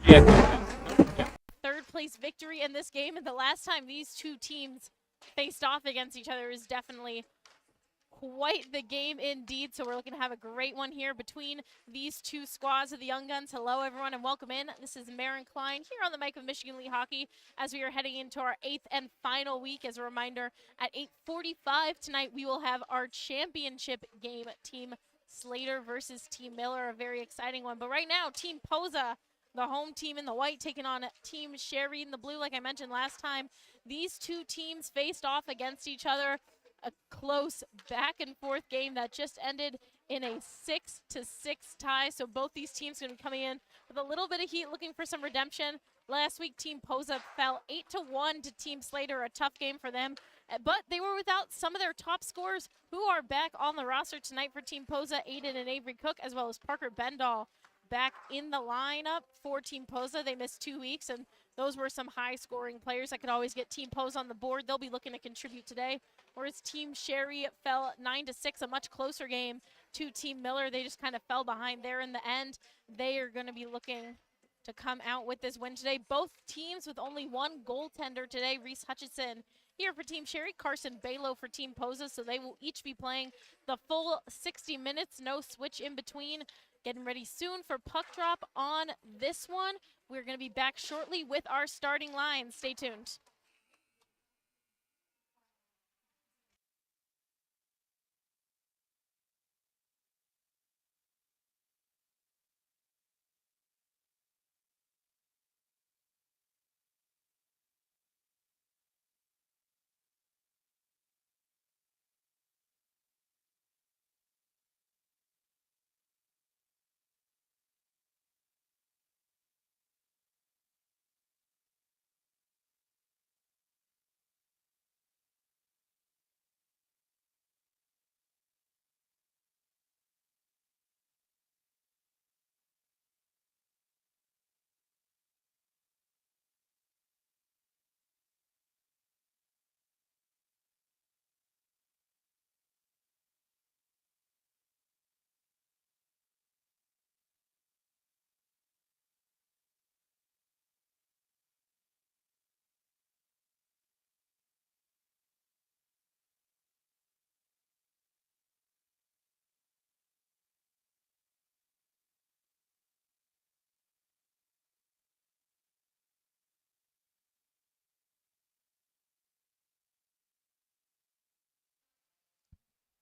Third place victory in this game, and the last time these two teams faced off against each other is definitely quite the game indeed. So we're looking to have a great one here between these two squads of the Young Guns. Hello, everyone, and welcome in. This is Marin Klein here on the mic of Michigan Elite Hockey as we are heading into our 8th and final week. As a reminder, at 8:45 tonight, we will have our championship game, Team Slater versus Team Miller, a very exciting one. But right now, Team Posa, the home team in the white, taking on Team Sherry in the blue. Like I mentioned last time, these two teams faced off against each other. A close back and forth game that just ended in a 6-6 tie. So both these teams going to be coming in with a little bit of heat, looking for some redemption. Last week, Team Posa fell 8-1 to Team Slater, a tough game for them. But they were without some of their top scorers who are back on the roster tonight for Team Posa, Aiden and Avery Cook, as well as Parker Bendall back in the lineup for Team Posa. They missed 2 weeks, and those were some high-scoring players that could always get Team Posa on the board. They'll be looking to contribute today. Whereas Team Sherry fell 9-6, a much closer game to Team Miller. They just kind of fell behind there in the end. They are going to be looking to come out with this win today. Both teams with only one goaltender today. Reese Hutchinson here for Team Sherry, Carson Balo for Team Posa. So they will each be playing the full 60 minutes, no switch in between. Getting ready soon for puck drop on this one. We're going to be back shortly with our starting line. Stay tuned.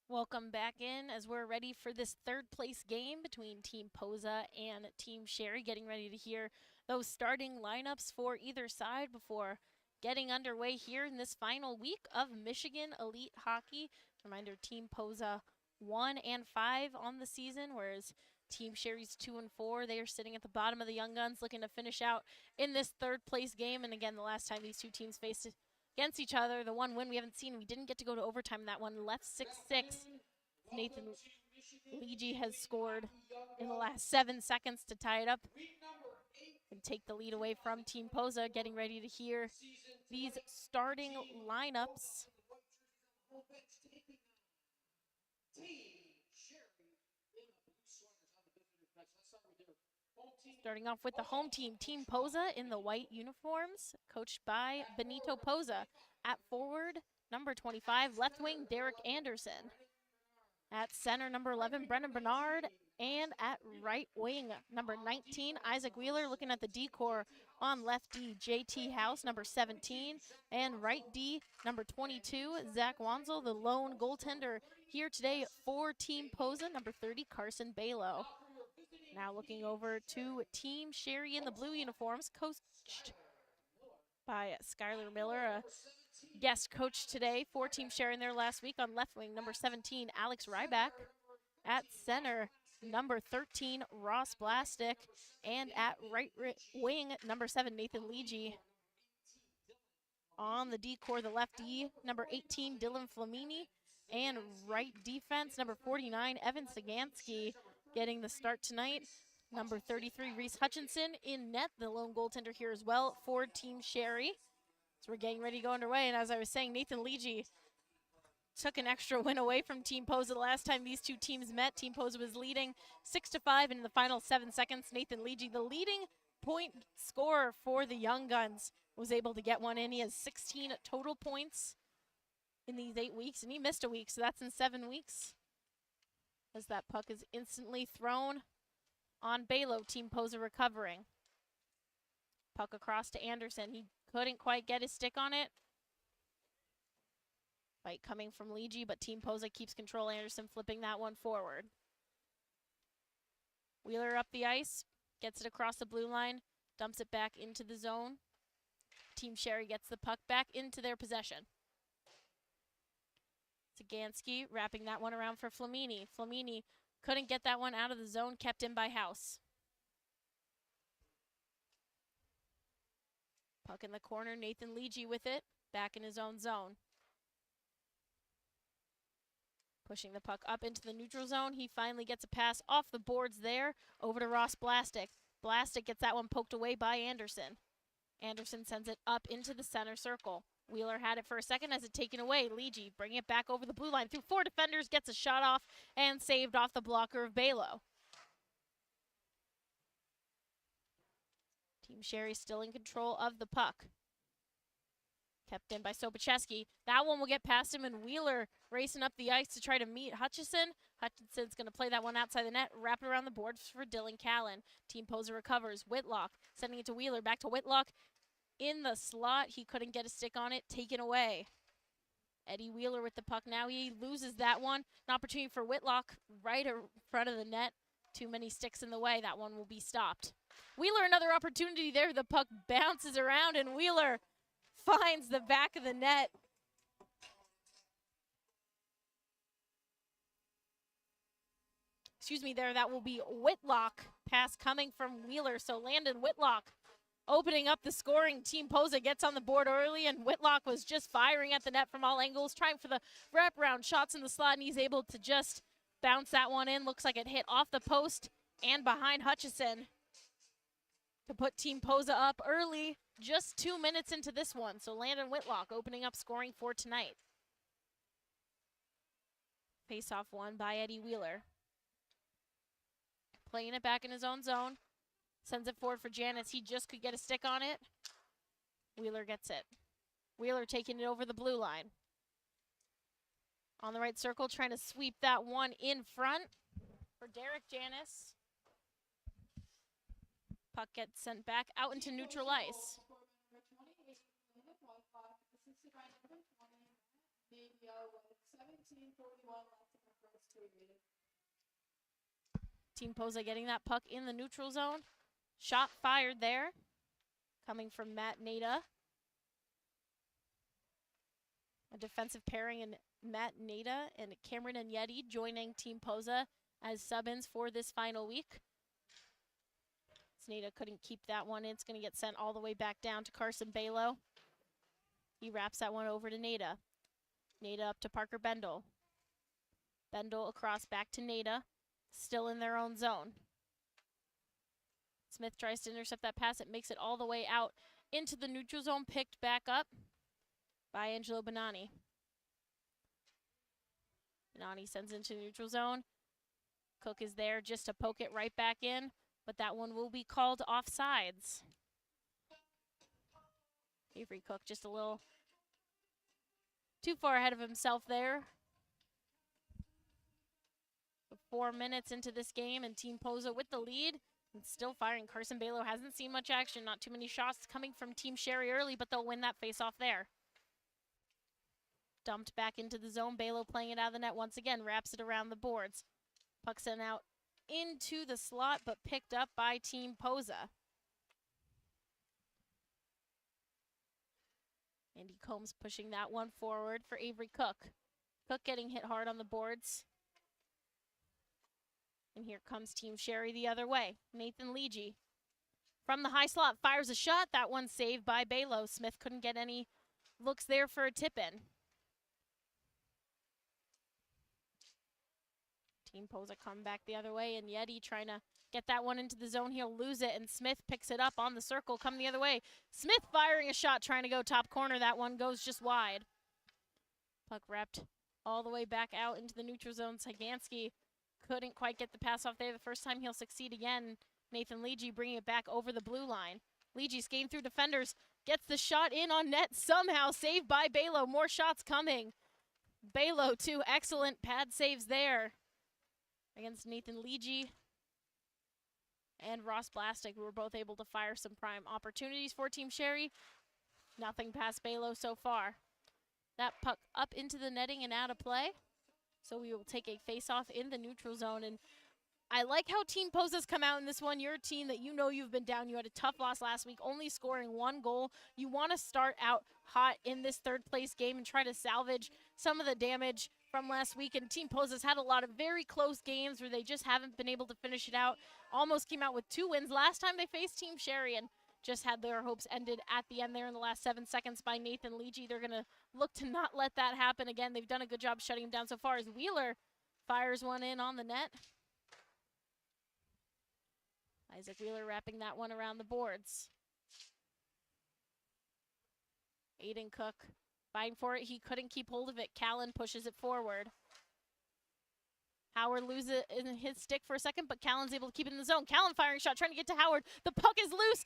Welcome back in as we're ready for this third place game between Team Posa and Team Sherry. Getting ready to hear those starting lineups for either side before getting underway here in this final week of Michigan Elite Hockey. Reminder, Team Posa 1-5 on the season, whereas Team Sherry's 2-4. They are sitting at the bottom of the Young Guns looking to finish out in this third place game. And again, the last time these two teams faced against each other, the one win we haven't seen, we didn't get to go to overtime in that one, left 6-6. Nathan Leege has scored in the last 7 seconds to tie it up and take the lead away from Team Posa. Getting ready to hear these starting lineups. Starting off with the home team, Team Posa in the white uniforms, coached by Benito Posa. At forward, number 25, left wing, Derek Anderson. At center, number 11, Brennan Bernard. And at right wing, number 19, Isaac Wheeler. Looking at the D-core on left D, JT House, number 17. And right D, number 22, Zach Wanzel, the lone goaltender here today for Team Posa, number 30, Carson Balo. Now looking over to Team Sherry in the blue uniforms, coached by Skylar Miller, a guest coach today for Team Sherry in their last week. On left wing, number 17, Alex Ryback. At center, number 13, Ross Blastic. And at right wing, number 7, Nathan Leege. On the D-core, the left D, number 18, Dylan Flamini. And right defense, number 49, Evan Sagansky. Getting the start tonight, number 33, Reese Hutchinson in net, the lone goaltender here as well for Team Sherry. So we're getting ready to go underway, and as I was saying, Nathan Leege took an extra win away from Team Posa. The last time these two teams met, Team Posa was leading 6-5, and in the final 7 seconds, Nathan Leege, the leading point scorer for the Young Guns. Was able to get one in. He has 16 total points in these 8 weeks, and he missed a week, so that's in 7 weeks. As that puck is instantly thrown on Balo, Team Posa recovering. Puck across to Anderson. He couldn't quite get his stick on it. Fight coming from Ligi, but Team Posa keeps control. Anderson flipping that one forward. Wheeler up the ice, gets it across the blue line, dumps it back into the zone. Team Sherry gets the puck back into their possession. Sagansky wrapping that one around for Flamini. Flamini couldn't get that one out of the zone, kept in by House. Puck in the corner, Nathan Ligi with it, back in his own zone. Pushing the puck up into the neutral zone. He finally gets a pass off the boards there, over to Ross Blastic. Blastic gets that one poked away by Anderson. Anderson sends it up into the center circle. Wheeler had it for a second, has it taken away. Ligi bringing it back over the blue line through 4 defenders, gets a shot off and saved off the blocker of Balo. Team Sherry still in control of the puck. Kept in by Sobacheski. That one will get past him, and Wheeler racing up the ice to try to meet Hutchison. Hutchison's going to play that one outside the net, wrap it around the boards for Dylan Callan. Team Posa recovers. Whitlock sending it to Wheeler. Back to Whitlock in the slot. He couldn't get a stick on it. Taken away. Eddie Wheeler with the puck now. He loses that one. An opportunity for Whitlock right in front of the net. Too many sticks in the way. That one will be stopped. Wheeler, another opportunity there. The puck bounces around, and Wheeler finds the back of the net. Excuse me there, that will be Whitlock. Pass coming from Wheeler, so Landon Whitlock opening up the scoring. Team Posa gets on the board early, and Whitlock was just firing at the net from all angles, trying for the wraparound shots in the slot, and he's able to just bounce that one in. Looks like it hit off the post and behind Hutchison to put Team Posa up early. Just 2 minutes into this one, so Landon Whitlock opening up scoring for tonight. Face-off won by Eddie Wheeler. Playing it back in his own zone. Sends it forward for Janice. He just could get a stick on it. Wheeler gets it. Wheeler taking it over the blue line. On the right circle, trying to sweep that one in front for Derek Janice. Puck gets sent back out into neutral ice. Team Posa getting that puck in the neutral zone. Shot fired there. Coming from Matt Nada. A defensive pairing in Matt Nada and Cameron and Yeti joining Team Posa as sub-ins for this final week. Nada couldn't keep that one in. It's going to get sent all the way back down to Carson Balo. He wraps that one over to Nada. Nada up to Parker Bendel. Bendel across back to Nada. Still in their own zone. Smith tries to intercept that pass. It makes it all the way out into the neutral zone. Picked back up by Angelo Bonani. Bonani sends it into neutral zone. Cook is there just to poke it right back in. But that one will be called offsides. Avery Cook just a little too far ahead of himself there. 4 minutes into this game, and Team Posa with the lead. And still firing. Carson Balo hasn't seen much action. Not too many shots coming from Team Sherry early, but they'll win that face-off there. Dumped back into the zone. Balo playing it out of the net once again. Wraps it around the boards. Puck sent out into the slot, but picked up by Team Posa. Andy Combs pushing that one forward for Avery Cook. Cook getting hit hard on the boards. And here comes Team Sherry the other way. Nathan Ligi from the high slot fires a shot. That one saved by Balo. Smith couldn't get any looks there for a tip-in. Team Posa come back the other way, and Yeti trying to get that one into the zone. He'll lose it, and Smith picks it up on the circle, coming the other way. Smith firing a shot, trying to go top corner. That one goes just wide. Puck wrapped all the way back out into the neutral zone. Sagansky couldn't quite get the pass off there the first time. He'll succeed again. Nathan Leegee bringing it back over the blue line. Leegee skating through defenders, gets the shot in on net, somehow saved by Balo. More shots coming. Balo, 2 excellent pad saves there against Nathan Leegee and Ross Blastic, who were both able to fire some prime opportunities for Team Sherry. Nothing past Balo so far. That puck up into the netting and out of play. So we will take a face-off in the neutral zone. And I like how Team Posa's come out in this one. You're a team that you know you've been down. You had a tough loss last week, only scoring 1 goal. You want to start out hot in this third-place game and try to salvage some of the damage from last week. And Team Posa's had a lot of very close games where they just haven't been able to finish it out. Almost came out with 2 wins last time they faced Team Sherry and just had their hopes ended at the end there in the last 7 seconds by Nathan Leegee. They're going to look to not let that happen again. They've done a good job shutting him down so far as Wheeler fires one in on the net. Isaac Wheeler wrapping that one around the boards. Aiden Cook fighting for it. He couldn't keep hold of it. Callan pushes it forward. Howard loses it in his stick for a second, but Callan's able to keep it in the zone. Callan firing shot, trying to get to Howard. The puck is loose,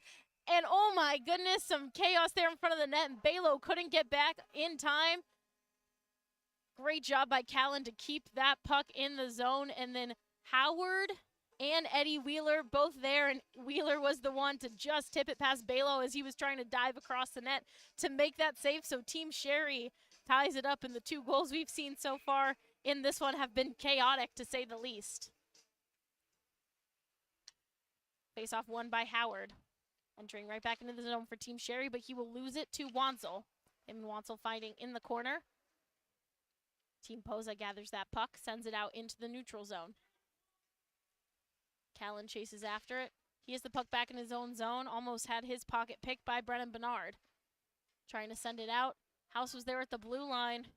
and oh my goodness, some chaos there in front of the net, and Balo couldn't get back in time. Great job by Callan to keep that puck in the zone, and then Howard and Eddie Wheeler both there, and Wheeler was the one to just tip it past Balo as he was trying to dive across the net to make that save. So Team Sherry ties it up, and the 2 goals we've seen so far in this one have been chaotic, to say the least. Face-off won by Howard. Entering right back into the zone for Team Sherry, but he will lose it to Wansel. Him and Wansel fighting in the corner. Team Posa gathers that puck, sends it out into the neutral zone. Callan chases after it. He has the puck back in his own zone. Almost had his pocket picked by Brennan Bernard. Trying to send it out. House was there at the blue line.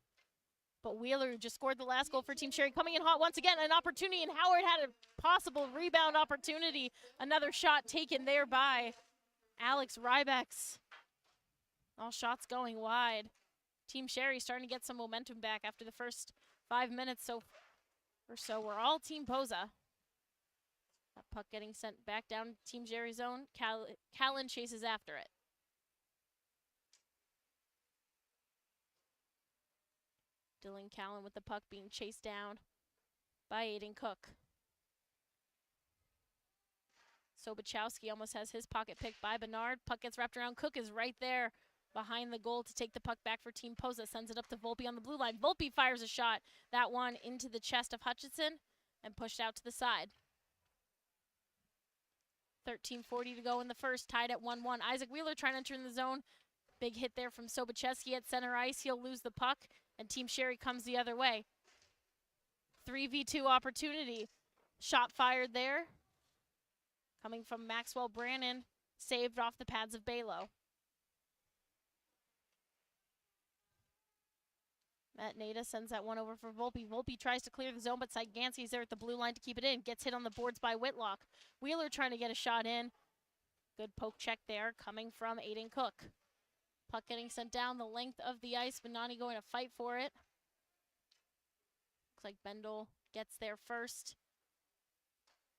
But Wheeler just scored the last goal for Team Sherry. Coming in hot once again, an opportunity, and Howard had a possible rebound opportunity. Another shot taken there by Alex Rybex. All shots going wide. Team Sherry starting to get some momentum back after the first 5 minutes or so. We're all Team Posa. That puck getting sent back down to Team Sherry zone. Callan chases after it. Dylan Callan with the puck being chased down by Aiden Cook. Sobachowski almost has his pocket picked by Bernard. Puck gets wrapped around. Cook is right there behind the goal to take the puck back for Team Posa. Sends it up to Volpe on the blue line. Volpe fires a shot. That one into the chest of Hutchinson and pushed out to the side. 13:40 to go in the first, tied at 1-1. Isaac Wheeler trying to enter in the zone. Big hit there from Sobachowski at center ice. He'll lose the puck, and Team Sherry comes the other way. 3v2 opportunity. Shot fired there. Coming from Maxwell Brannon, saved off the pads of Balo. Matt Nada sends that one over for Volpe. Volpe tries to clear the zone, but Syganski's there at the blue line to keep it in. Gets hit on the boards by Whitlock. Wheeler trying to get a shot in. Good poke check there coming from Aiden Cook. Puck getting sent down the length of the ice. Benani going to fight for it. Looks like Bendel gets there first.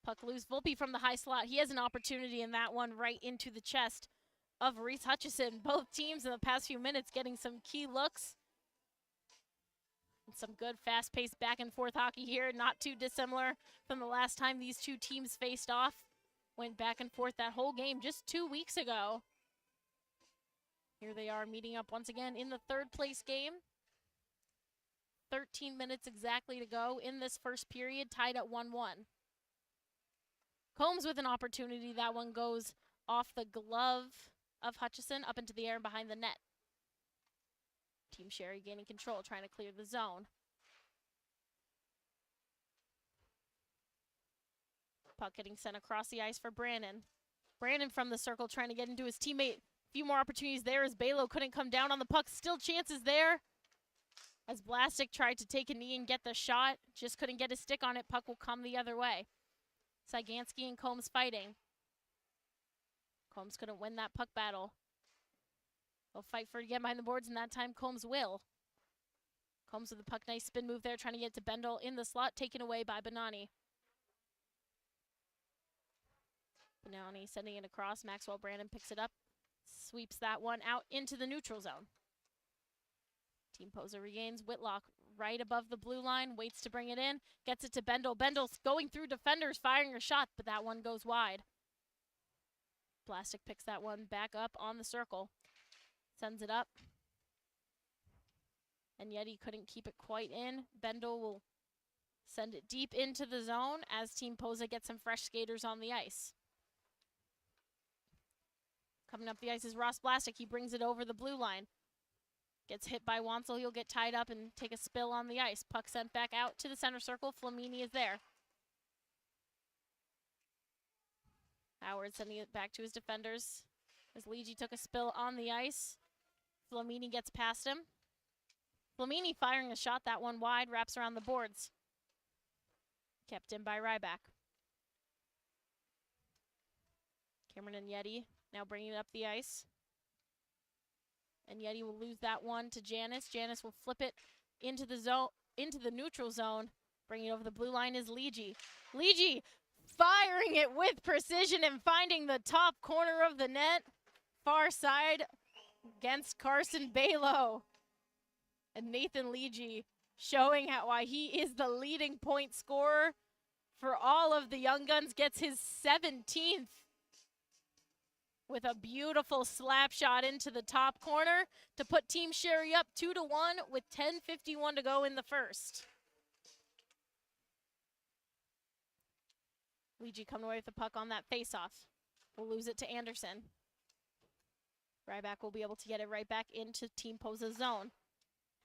Puck loose. Volpe from the high slot. He has an opportunity in that one right into the chest of Reese Hutchison. Both teams in the past few minutes getting some key looks. And some good fast-paced back-and-forth hockey here. Not too dissimilar from the last time these two teams faced off. Went back and forth that whole game just 2 weeks ago. Here they are meeting up once again in the third-place game. 13 minutes exactly to go in this first period, tied at 1-1. Combs with an opportunity. That one goes off the glove of Hutchison up into the air and behind the net. Team Sherry gaining control, trying to clear the zone. Puck getting sent across the ice for Brandon. Brandon from the circle trying to get into his teammate. Few more opportunities there as Balo couldn't come down on the puck. Still chances there as Blastic tried to take a knee and get the shot. Just couldn't get his stick on it. Puck will come the other way. Syganski and Combs fighting. Combs couldn't win that puck battle. They'll fight for it again behind the boards, and that time Combs will. Combs with the puck, nice spin move there, trying to get to Bendel in the slot, taken away by Benani. Benoni sending it across. Maxwell Brandon picks it up. Sweeps that one out into the neutral zone. Team Posa regains. Whitlock right above the blue line. Waits to bring it in. Gets it to Bendel. Bendel's going through defenders, firing a shot, but that one goes wide. Blastic picks that one back up on the circle. Sends it up. And yet he couldn't keep it quite in. Bendel will send it deep into the zone as Team Posa gets some fresh skaters on the ice. Coming up the ice is Ross Blastic. He brings it over the blue line. Gets hit by Wansel. He'll get tied up and take a spill on the ice. Puck sent back out to the center circle. Flamini is there. Howard sending it back to his defenders as Ligi took a spill on the ice. Flamini gets past him. Flamini firing a shot, that one wide, wraps around the boards. Kept in by Ryback. Cameron and Yeti now bringing it up the ice. And Yeti will lose that one to Janice. Janice will flip it into the zone, into the neutral zone. Bringing it over the blue line is Ligi. Ligi firing it with precision and finding the top corner of the net. Far side against Carson Balo. And Nathan Ligi showing why he is the leading point scorer for all of the Young Guns. Gets his 17th with a beautiful slap shot into the top corner to put Team Sherry up 2-1 with 10:51 to go in the first. Ligi coming away with the puck on that faceoff. We'll lose it to Anderson. Ryback will be able to get it right back into Team Posa's zone.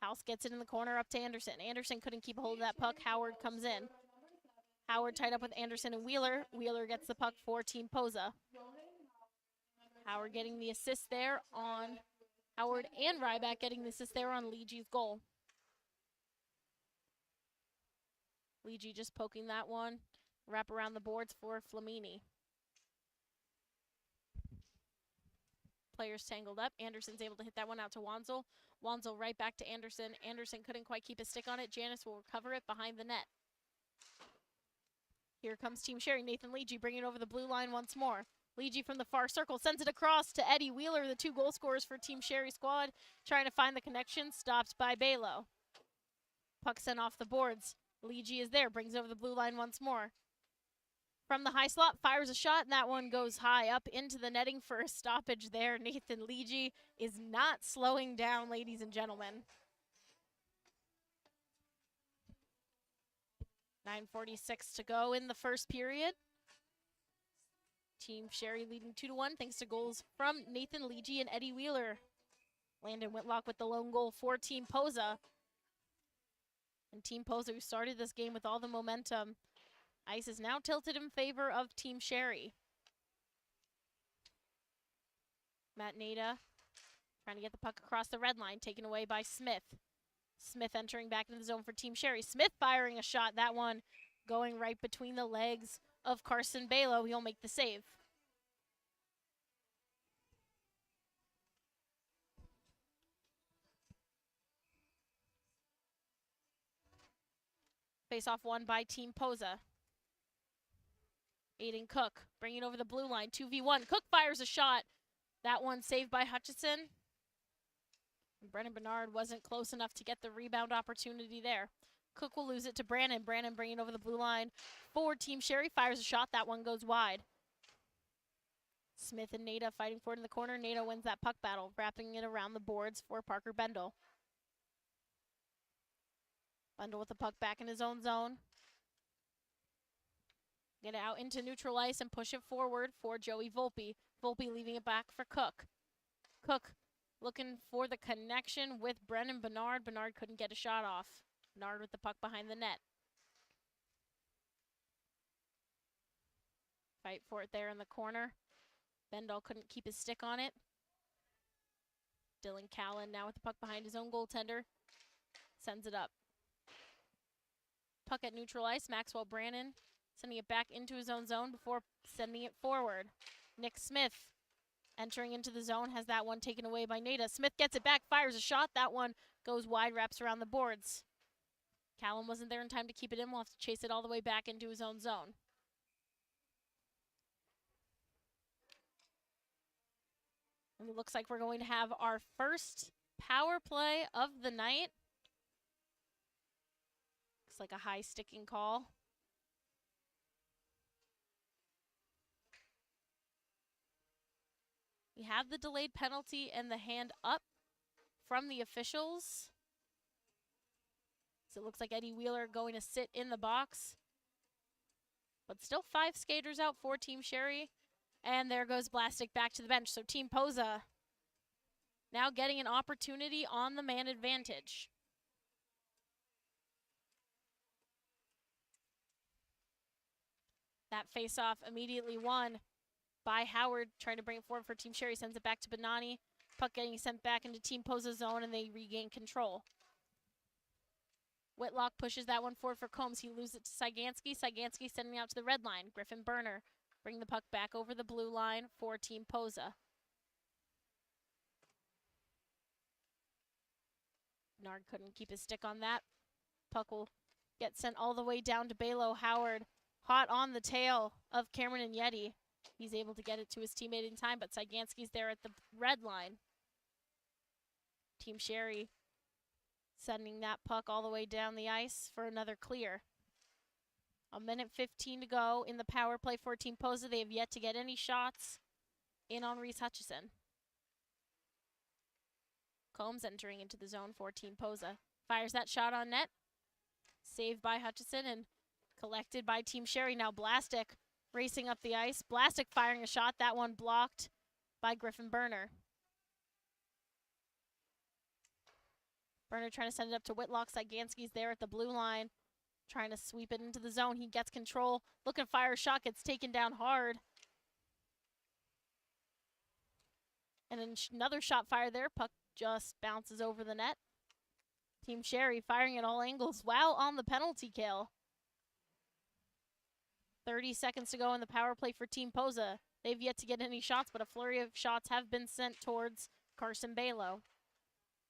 House gets it in the corner up to Anderson. Anderson couldn't keep a hold of that puck. Howard comes in. Howard tied up with Anderson and Wheeler. Wheeler gets the puck for Team Posa. Howard getting the assist there on Howard and Ryback getting the assist there on Ligi's goal. Ligi just poking that one. Wrap around the boards for Flamini. Players tangled up. Anderson's able to hit that one out to Wansel. Wansel right back to Anderson. Anderson couldn't quite keep his stick on it. Janice will recover it behind the net. Here comes Team Sherry. Nathan Ligi bringing it over the blue line once more. Ligi from the far circle sends it across to Eddie Wheeler, the 2 goal scorers for Team Sherry squad. Trying to find the connection. Stopped by Balo. Puck sent off the boards. Ligi is there. Brings it over the blue line once more. From the high slot, fires a shot, and that one goes high up into the netting for a stoppage there. Nathan Ligi is not slowing down, ladies and gentlemen. 9:46 to go in the first period. Team Sherry leading 2-1 thanks to goals from Nathan Ligi and Eddie Wheeler. Landon Whitlock with the lone goal for Team Posa. And Team Posa, who started this game with all the momentum, ice is now tilted in favor of Team Sherry. Matt Nada trying to get the puck across the red line, taken away by Smith. Smith entering back into the zone for Team Sherry. Smith firing a shot, that one going right between the legs of Carson Balo. He'll make the save. Face-off won by Team Posa. Aiden Cook bringing over the blue line, 2v1. Cook fires a shot. That one saved by Hutchison. And Brennan Bernard wasn't close enough to get the rebound opportunity there. Cook will lose it to Brandon. Brandon bringing over the blue line for Team Sherry. Fires a shot. That one goes wide. Smith and Nada fighting for it in the corner. Nada wins that puck battle, wrapping it around the boards for Parker Bendel. Bendel with the puck back in his own zone. Get it out into neutral ice and push it forward for Joey Volpe. Volpe leaving it back for Cook. Cook looking for the connection with Brennan Bernard. Bernard couldn't get a shot off. Bernard with the puck behind the net. Fight for it there in the corner. Bendel couldn't keep his stick on it. Dylan Callan now with the puck behind his own goaltender. Sends it up. Puck at neutral ice. Maxwell Brannon sending it back into his own zone before sending it forward. Nick Smith entering into the zone, has that one taken away by Nada. Smith gets it back, fires a shot. That one goes wide, wraps around the boards. Callum wasn't there in time to keep it in. We'll have to chase it all the way back into his own zone. And it looks like we're going to have our first power play of the night. Looks like a high sticking call. We have the delayed penalty and the hand up from the officials. So it looks like Eddie Wheeler going to sit in the box. But still 5 skaters out for Team Sherry. And there goes Blastic back to the bench. So Team Posa now getting an opportunity on the man advantage. That face-off immediately won by Howard, trying to bring it forward for Team Sherry, sends it back to Benani. Puck getting sent back into Team Posa's zone, and they regain control. Whitlock pushes that one forward for Combs. He loses it to Cyganski. Cyganski sending out to the red line. Griffin Burner bring the puck back over the blue line for Team Posa. Nard couldn't keep his stick on that. Puck will get sent all the way down to Balo. Howard hot on the tail of Cameron and Yeti. He's able to get it to his teammate in time, but Cyganski's there at the red line. Team Sherry sending that puck all the way down the ice for another clear. 1:15 to go in the power play for Team Posa. They have yet to get any shots in on Reese Hutchison. Combs entering into the zone for Team Posa. Fires that shot on net. Saved by Hutchison and collected by Team Sherry. Now Blastic racing up the ice. Blastic firing a shot. That one blocked by Griffin Burner. Burner trying to send it up to Whitlock. Cyganski's there at the blue line, trying to sweep it into the zone. He gets control. Looking to fire a shot. Gets taken down hard. And then another shot fired there. Puck just bounces over the net. Team Sherry firing at all angles while on the penalty kill. 30 seconds to go in the power play for Team Posa. They've yet to get any shots, but a flurry of shots have been sent towards Carson Balo.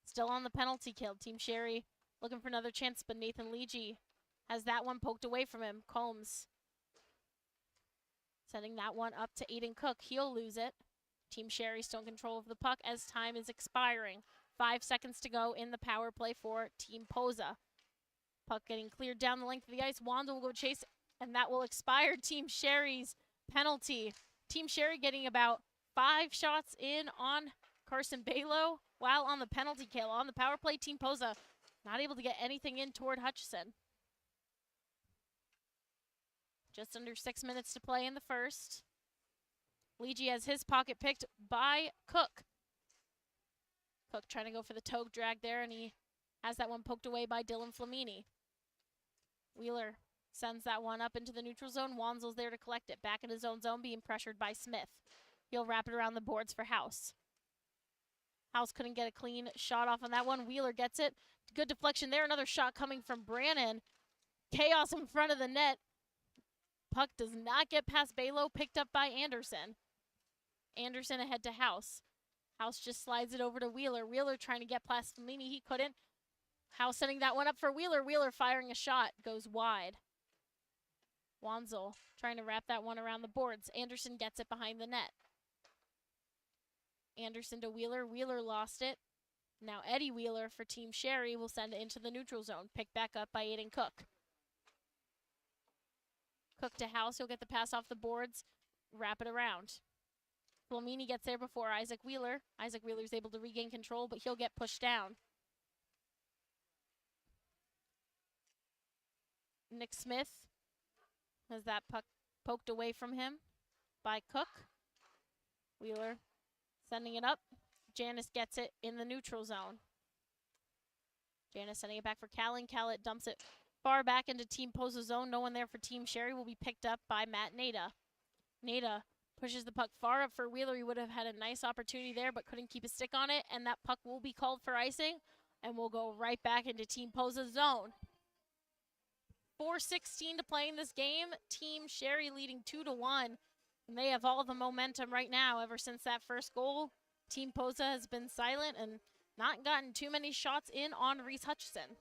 Still on the penalty kill. Team Sherry looking for another chance, but Nathan Leegee has that one poked away from him. Combs sending that one up to Aiden Cook. He'll lose it. Team Sherry still in control of the puck as time is expiring. 5 seconds to go in the power play for Team Posa. Puck getting cleared down the length of the ice. Wanda will go chase, and that will expire Team Sherry's penalty. Team Sherry getting about 5 shots in on Carson Balo while on the penalty kill. On the power play, Team Posa not able to get anything in toward Hutchison. Just under 6 minutes to play in the first. Leegee has his pocket picked by Cook. Cook trying to go for the toe drag there, and he has that one poked away by Dylan Flamini. Wheeler sends that one up into the neutral zone. Wanzel's there to collect it. Back in his own zone, being pressured by Smith. He'll wrap it around the boards for House. House couldn't get a clean shot off on that one. Wheeler gets it. Good deflection there. Another shot coming from Brannon. Chaos in front of the net. Puck does not get past Balo, picked up by Anderson. Anderson ahead to House. House just slides it over to Wheeler. Wheeler trying to get past Flamini. He couldn't. House sending that one up for Wheeler. Wheeler firing a shot. Goes wide. Wanzel trying to wrap that one around the boards. Anderson gets it behind the net. Anderson to Wheeler. Wheeler lost it. Now Eddie Wheeler for Team Sherry will send it into the neutral zone. Picked back up by Aiden Cook. Cook to House. He'll get the pass off the boards. Wrap it around. Flamini gets there before Isaac Wheeler. Isaac Wheeler's able to regain control, but he'll get pushed down. Nick Smith has that puck poked away from him by Cook. Wheeler sending it up. Janice gets it in the neutral zone. Janice sending it back for Callan. Callan dumps it far back into Team Posa zone. No one there for Team Sherry. Will be picked up by Matt Nada. Nada pushes the puck far up for Wheeler. He would have had a nice opportunity there, but couldn't keep a stick on it. And that puck will be called for icing and will go right back into Team Posa's zone. 4:16 to play in this game. Team Sherry leading 2-1. And they have all the momentum right now. Ever since that first goal, Team Posa has been silent and not gotten too many shots in on Reese Hutchison.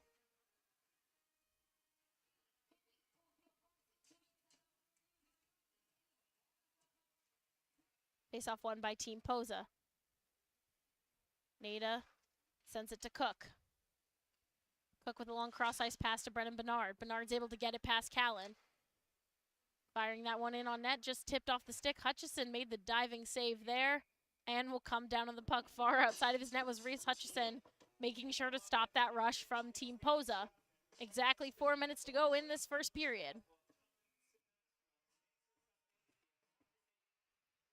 Face-off won by Team Posa. Nada sends it to Cook. Cook with a long cross-ice pass to Brennan Bernard. Bernard's able to get it past Callan. Firing that one in on net, just tipped off the stick. Hutchison made the diving save there and will come down on the puck. Far outside of his net was Reese Hutchison, making sure to stop that rush from Team Posa. Exactly 4 minutes to go in this first period.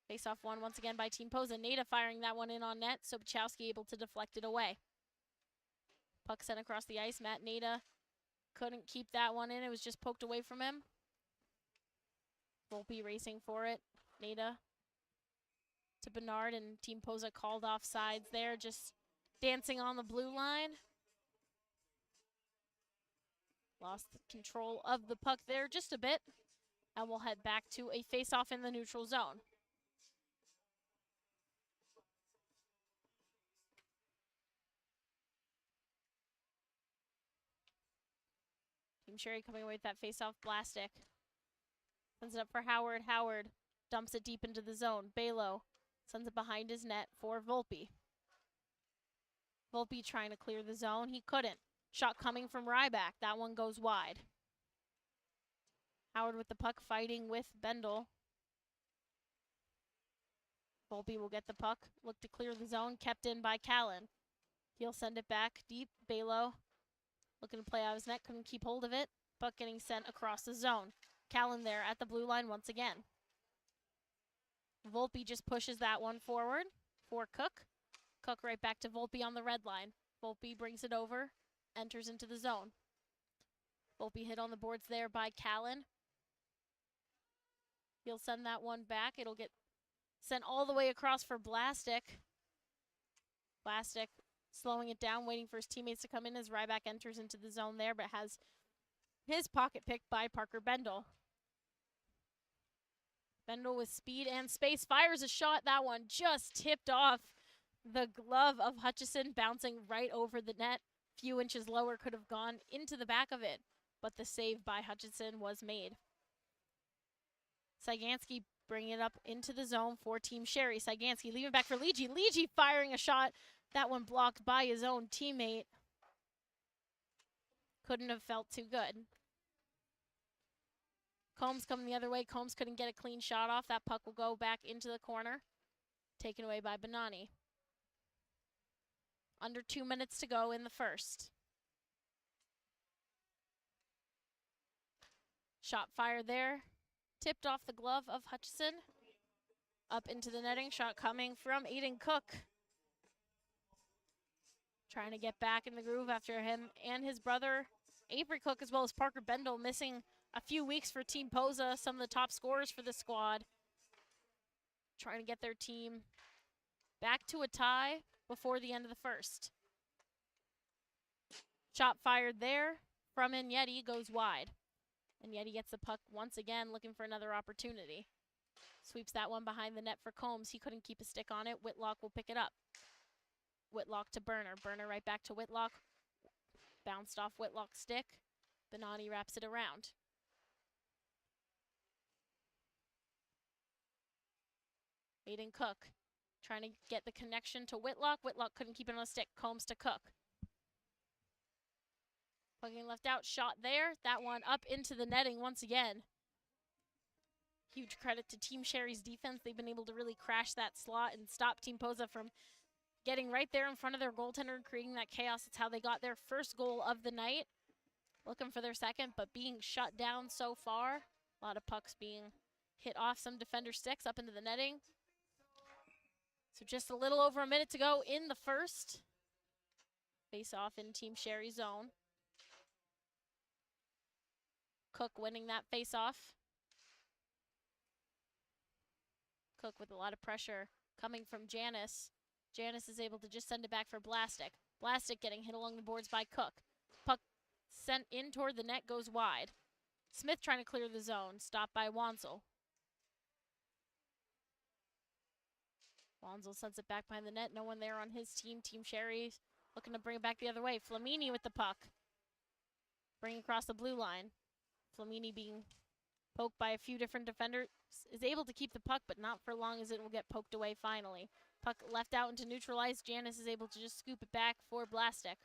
Face-off one once again by Team Posa. Nada firing that one in on net, so Sobachowski able to deflect it away. Puck sent across the ice. Matt Nada couldn't keep that one in. It was just poked away from him. Volpe racing for it. Nada to Bernard, and Team Posa called off sides there, just dancing on the blue line. Lost control of the puck there just a bit, and we'll head back to a face-off in the neutral zone. Team Sherry coming away with that face-off. Blastic sends it up for Howard. Howard dumps it deep into the zone. Balo sends it behind his net for Volpe. Volpe trying to clear the zone. He couldn't. Shot coming from Ryback. That one goes wide. Howard with the puck fighting with Bendel. Volpe will get the puck. Look to clear the zone. Kept in by Callan. He'll send it back deep. Balo looking to play out of his net. Couldn't keep hold of it. Puck getting sent across the zone. Callan there at the blue line once again. Volpe just pushes that one forward for Cook. Cook right back to Volpe on the red line. Volpe brings it over, enters into the zone. Volpe hit on the boards there by Callan. He'll send that one back. It'll get sent all the way across for Blastic. Blastic slowing it down, waiting for his teammates to come in as Ryback enters into the zone there, but has his pocket picked by Parker Bendel. Bendel with speed and space fires a shot. That one just tipped off the glove of Hutchison, bouncing right over the net. Few inches lower, could have gone into the back of it, but the save by Hutchison was made. Cyganski bringing it up into the zone for Team Sherry. Cyganski leaving back for Ligi. Ligi firing a shot. That one blocked by his own teammate. Couldn't have felt too good. Combs coming the other way. Combs couldn't get a clean shot off. That puck will go back into the corner. Taken away by Bonani. Under 2 minutes to go in the first. Shot fired there. Tipped off the glove of Hutchison. Up into the netting. Shot coming from Aiden Cook. Trying to get back in the groove after him and his brother Avery Cook, as well as Parker Bendel, missing a few weeks for Team Posa, some of the top scorers for the squad. Trying to get their team back to a tie before the end of the first. Shot fired there from Ignetti, goes wide. Ignetti gets the puck once again, looking for another opportunity. Sweeps that one behind the net for Combs. He couldn't keep a stick on it. Whitlock will pick it up. Whitlock to Burner. Burner right back to Whitlock. Bounced off Whitlock's stick. Bonani wraps it around. Aiden Cook trying to get the connection to Whitlock. Whitlock couldn't keep it on a stick. Combs to Cook. Pucking left out. Shot there. That one up into the netting once again. Huge credit to Team Sherry's defense. They've been able to really crash that slot and stop Team Posa from getting right there in front of their goaltender and creating that chaos. It's how they got their first goal of the night. Looking for their second, but being shut down so far. A lot of pucks being hit off some defender sticks up into the netting. So just a little over a minute to go in the first. Face off in Team Sherry zone. Cook winning that face off. Cook with a lot of pressure coming from Janice. Janice is able to just send it back for Blastic. Blastic getting hit along the boards by Cook. Puck sent in toward the net, goes wide. Smith trying to clear the zone, stopped by Wansel. Wansel sends it back behind the net. No one there on his team. Team Sherry looking to bring it back the other way. Flamini with the puck. Bring across the blue line. Flamini being poked by a few different defenders. Is able to keep the puck, but not for long, as it will get poked away finally. Puck left out into neutralize. Janice is able to just scoop it back for Blastic.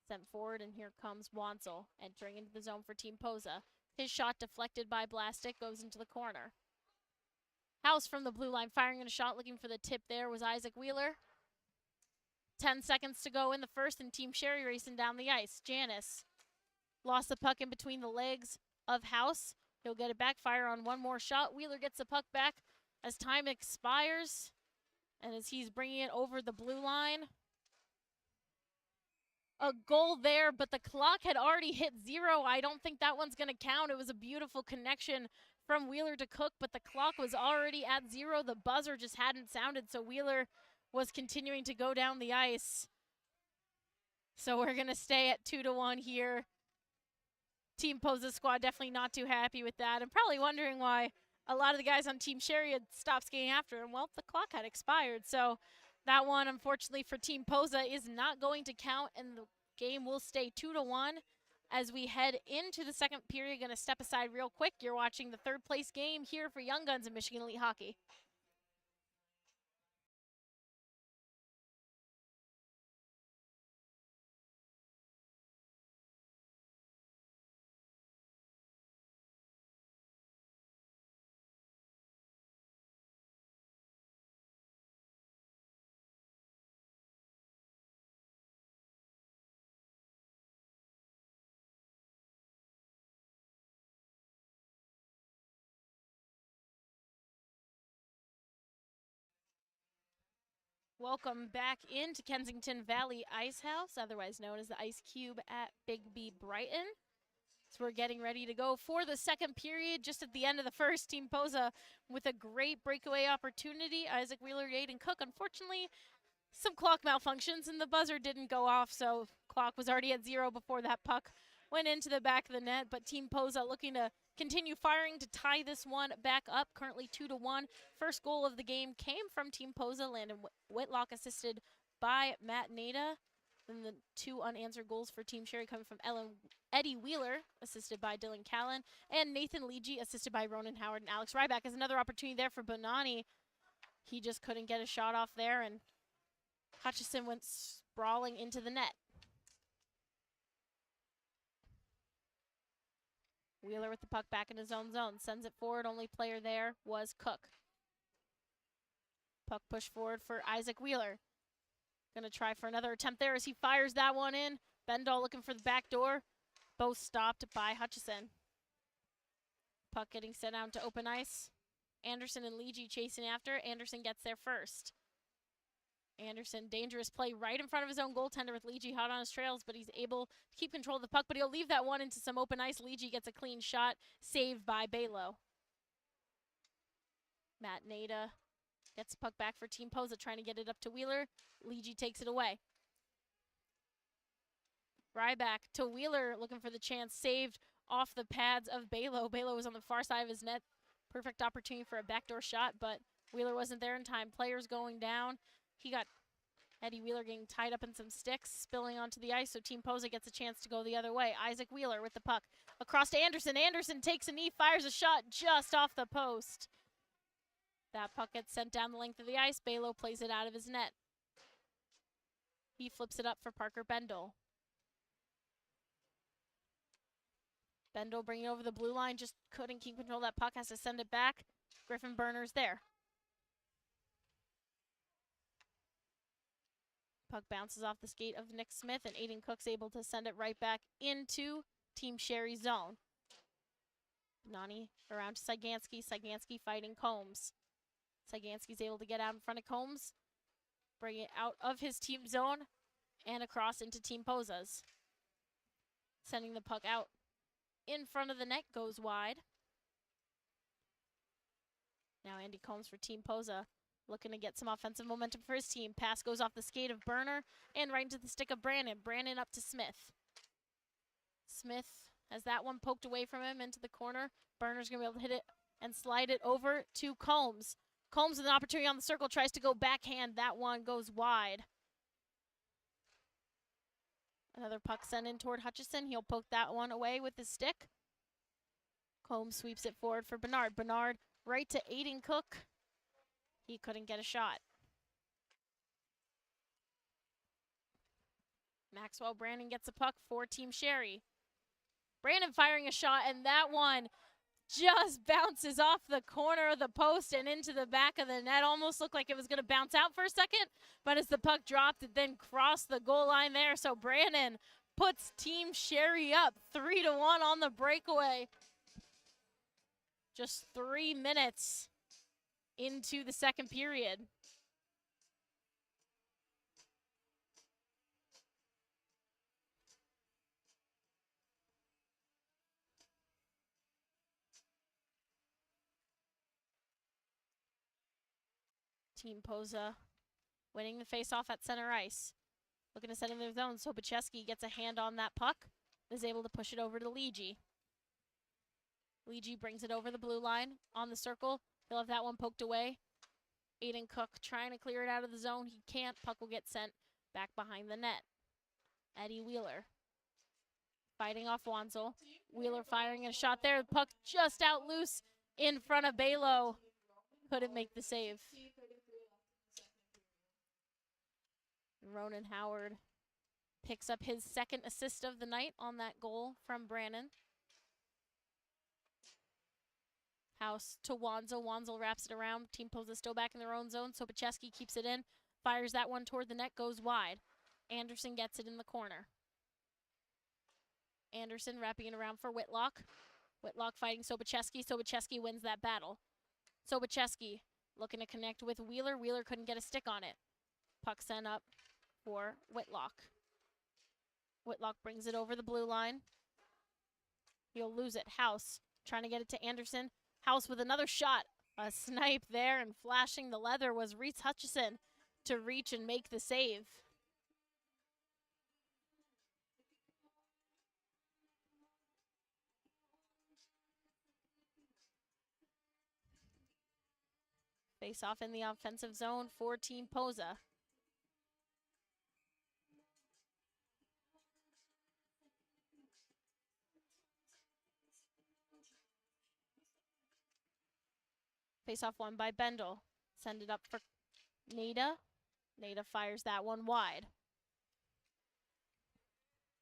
Sent forward, and here comes Wansel entering into the zone for Team Posa. His shot deflected by Blastic, goes into the corner. House from the blue line firing in a shot, looking for the tip there was Isaac Wheeler. 10 seconds to go in the first, and Team Sherry racing down the ice. Janice lost the puck in between the legs of House. He'll get it back, fire on one more shot. Wheeler gets the puck back as time expires, and as he's bringing it over the blue line. A goal there, but the clock had already hit 0. I don't think that one's going to count. It was a beautiful connection from Wheeler to Cook, but the clock was already at 0. The buzzer just hadn't sounded, so Wheeler was continuing to go down the ice. So we're going to stay at 2-1 here. Team Posa squad definitely not too happy with that, and probably wondering why a lot of the guys on Team Sherry had stopped skating after him. Well, the clock had expired, so that one, unfortunately for Team Posa, is not going to count, and the game will stay 2-1 as we head into the second period. Going to step aside real quick. You're watching the third place game here for Young Guns in Michigan Elite Hockey. Welcome back into Kensington Valley Ice House, otherwise known as the Ice Cube at Big B Brighton. So we're getting ready to go for the second period. Just at the end of the first, Team Posa with a great breakaway opportunity. Isaac Wheeler, Aiden Cook, unfortunately, some clock malfunctions and the buzzer didn't go off, so clock was already at 0 before that puck went into the back of the net. But Team Posa looking to continue firing to tie this one back up, currently 2-1. First goal of the game came from Team Posa. Landon Whitlock assisted by Matt Nada. Then the 2 unanswered goals for Team Sherry coming from Eddie Wheeler, assisted by Dylan Callan, and Nathan Leegee, assisted by Ronan Howard and Alex Ryback. Is another opportunity there for Bonani. He just couldn't get a shot off there, and Hutchison went sprawling into the net. Wheeler with the puck back in his own zone. Sends it forward. Only player there was Cook. Puck pushed forward for Isaac Wheeler. Gonna try for another attempt there as he fires that one in. Bendall looking for the back door. Both stopped by Hutchison. Puck getting sent out to open ice. Anderson and Leegee chasing after. Anderson gets there first. Anderson, dangerous play right in front of his own goaltender with Leegee hot on his trails, but he's able to keep control of the puck, but he'll leave that one into some open ice. Leegee gets a clean shot, saved by Balo. Matt Nada gets the puck back for Team Posa, trying to get it up to Wheeler. Leegee takes it away. Ryback to Wheeler, looking for the chance, saved off the pads of Balo. Balo was on the far side of his net. Perfect opportunity for a backdoor shot, but Wheeler wasn't there in time. Players going down. He got Eddie Wheeler getting tied up in some sticks, spilling onto the ice, so Team Posa gets a chance to go the other way. Isaac Wheeler with the puck across to Anderson. Anderson takes a knee, fires a shot just off the post. That puck gets sent down the length of the ice. Balo plays it out of his net. He flips it up for Parker Bendall. Bendall bringing over the blue line, just couldn't keep control of that puck, has to send it back. Griffin Berner's there. Puck bounces off the skate of Nick Smith, and Aiden Cook's able to send it right back into Team Sherry's zone. Nani around to Cyganski. Cyganski fighting Combs. Cyganski's able to get out in front of Combs, bring it out of his team zone, and across into Team Posa's. Sending the puck out in front of the net, goes wide. Now Andy Combs for Team Posa, looking to get some offensive momentum for his team. Pass goes off the skate of Berner and right into the stick of Brandon. Brandon up to Smith. Smith has that one poked away from him into the corner. Berner's going to be able to hit it and slide it over to Combs. Combs with an opportunity on the circle, tries to go backhand. That one goes wide. Another puck sent in toward Hutchison. He'll poke that one away with his stick. Combs sweeps it forward for Bernard. Bernard right to Aiden Cook. He couldn't get a shot. Maxwell Brandon gets a puck for Team Sherry. Brandon firing a shot, and that one just bounces off the corner of the post and into the back of the net. Almost looked like it was going to bounce out for a second, but as the puck dropped, it then crossed the goal line there. So Brandon puts Team Sherry up 3-1 on the breakaway. Just 3 minutes into the second period. Team Posa winning the faceoff at center ice. Looking to set in their zone. Sobacheski gets a hand on that puck. Is able to push it over to Leegee. Leegee brings it over the blue line on the circle. He'll have that one poked away. Aiden Cook trying to clear it out of the zone. He can't. Puck will get sent back behind the net. Eddie Wheeler fighting off Wanzel. Wheeler firing a shot there. The puck just out loose in front of Balo. Couldn't make the save. Ronan Howard picks up his second assist of the night on that goal from Brannon. House to Wanzel. Wanzel wraps it around. Team Posa still back in their own zone. Sobacheski keeps it in. Fires that one toward the net. Goes wide. Anderson gets it in the corner. Anderson wrapping it around for Whitlock. Whitlock fighting Sobacheski. Sobacheski wins that battle. Sobacheski looking to connect with Wheeler. Wheeler couldn't get a stick on it. Puck sent up for Whitlock. Whitlock brings it over the blue line. He'll lose it. House trying to get it to Anderson. House with another shot. A snipe there, and flashing the leather was Reese Hutchison to reach and make the save. Face off in the offensive zone for Team Posa. Face off one by Bendel. Send it up for Nada. Nada fires that one wide.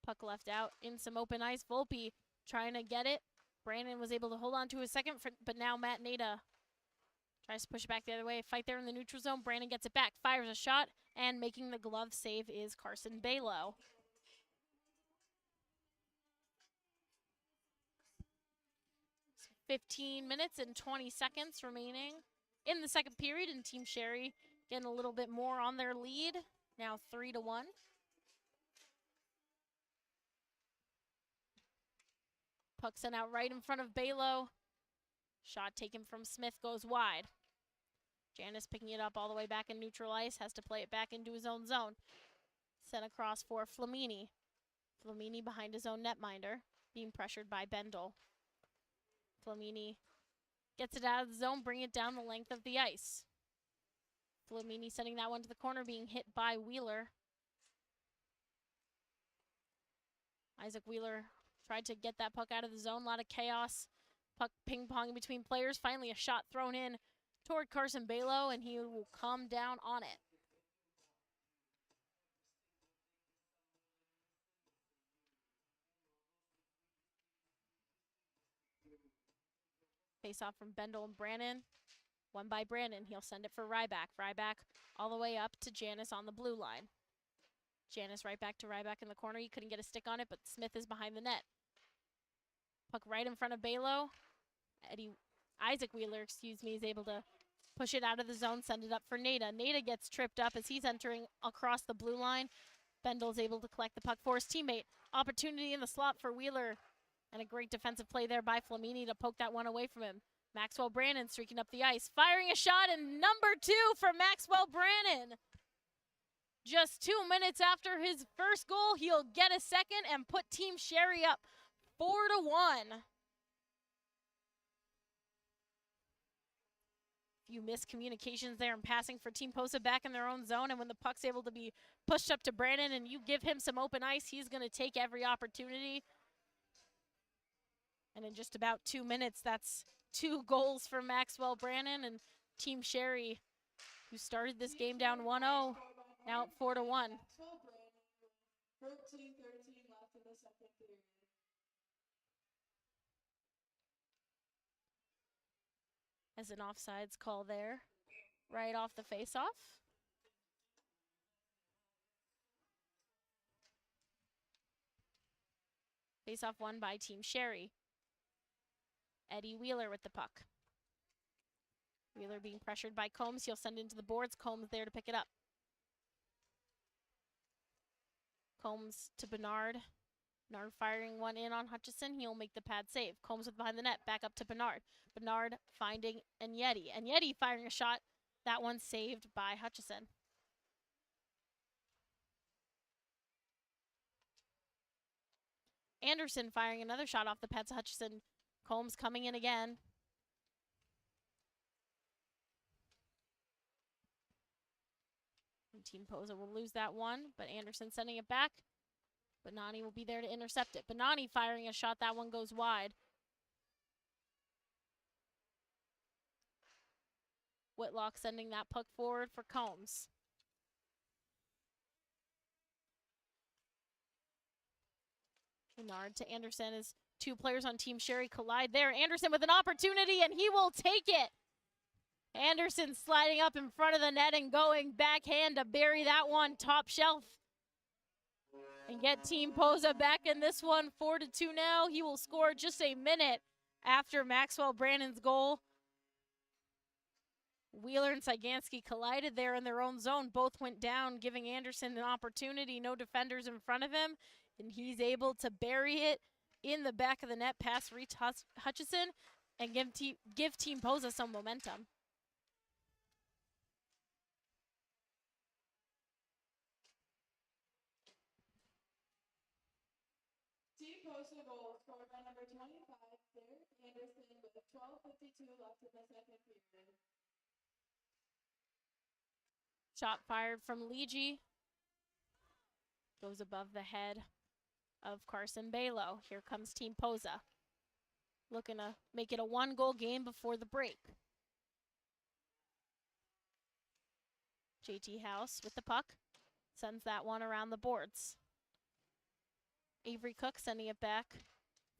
Puck left out in some open ice. Volpe trying to get it. Brandon was able to hold on to a second, but now Matt Nada tries to push it back the other way. Fight there in the neutral zone. Brandon gets it back, fires a shot, and making the glove save is Carson Balo. So 15 minutes and 20 seconds remaining in the second period, and Team Sherry getting a little bit more on their lead. Now 3-1. Puck sent out right in front of Balo. Shot taken from Smith goes wide. Janis picking it up all the way back in neutral ice. Has to play it back into his own zone. Sent across for Flamini. Flamini behind his own netminder. Being pressured by Bendel. Flamini gets it out of the zone. Bring it down the length of the ice. Flamini sending that one to the corner. Being hit by Wheeler. Isaac Wheeler tried to get that puck out of the zone. A lot of chaos. Puck ping-ponging between players. Finally a shot thrown in toward Carson Balo, and he will come down on it. Face off from Bendel and Brannon. One by Brandon. He'll send it for Ryback. Ryback all the way up to Janis on the blue line. Janis right back to Ryback in the corner. He couldn't get a stick on it, but Smith is behind the net. Puck right in front of Balo. Isaac Wheeler, is able to push it out of the zone, send it up for Nada. Nada gets tripped up as he's entering across the blue line. Bendel's able to collect the puck for his teammate. Opportunity in the slot for Wheeler. And a great defensive play there by Flamini to poke that one away from him. Maxwell Brannon streaking up the ice. Firing a shot, and number 2 for Maxwell Brannon. Just 2 minutes after his first goal, he'll get a second and put Team Sherry up 4-1. Few miscommunications there and passing for Team Posa back in their own zone, and when the puck's able to be pushed up to Brannon and you give him some open ice, he's going to take every opportunity. And in just about 2 minutes, that's 2 goals for Maxwell Brannon, and Team Sherry who started this game down 1-0, now up 4-1. As an offsides call there, right off the face-off. Face-off won by Team Sherry. Eddie Wheeler with the puck. Wheeler being pressured by Combs. He'll send it into the boards. Combs there to pick it up. Combs to Bernard. Bernard firing one in on Hutchison. He'll make the pad save. Combs with behind the net. Back up to Bernard. Bernard finding Agnetti. Agnetti firing a shot. That one saved by Hutchison. Anderson firing another shot off the pads to Hutchison. Combs coming in again. And Team Posa will lose that one, but Anderson sending it back. Bonani will be there to intercept it. Bonani firing a shot. That one goes wide. Whitlock sending that puck forward for Combs. Bernard to Anderson as two players on Team Sherry collide there. Anderson with an opportunity, and he will take it. Anderson sliding up in front of the net and going backhand to bury that one top shelf. And get Team Posa back in this one, 4-2 now. He will score just a minute after Maxwell Brandon's goal. Wheeler and Cyganski collided there in their own zone. Both went down, giving Anderson an opportunity. No defenders in front of him, and he's able to bury it in the back of the net past Reese Hutchison and give Team Posa some momentum. Team Posa goal scored by number 25 there, Anderson, with 12:52 left in the second period. Shot fired from Leegee. Goes above the head of Carson Balo. Here comes Team Posa. Looking to make it a one-goal game before the break. JT House with the puck. Sends that one around the boards. Avery Cook sending it back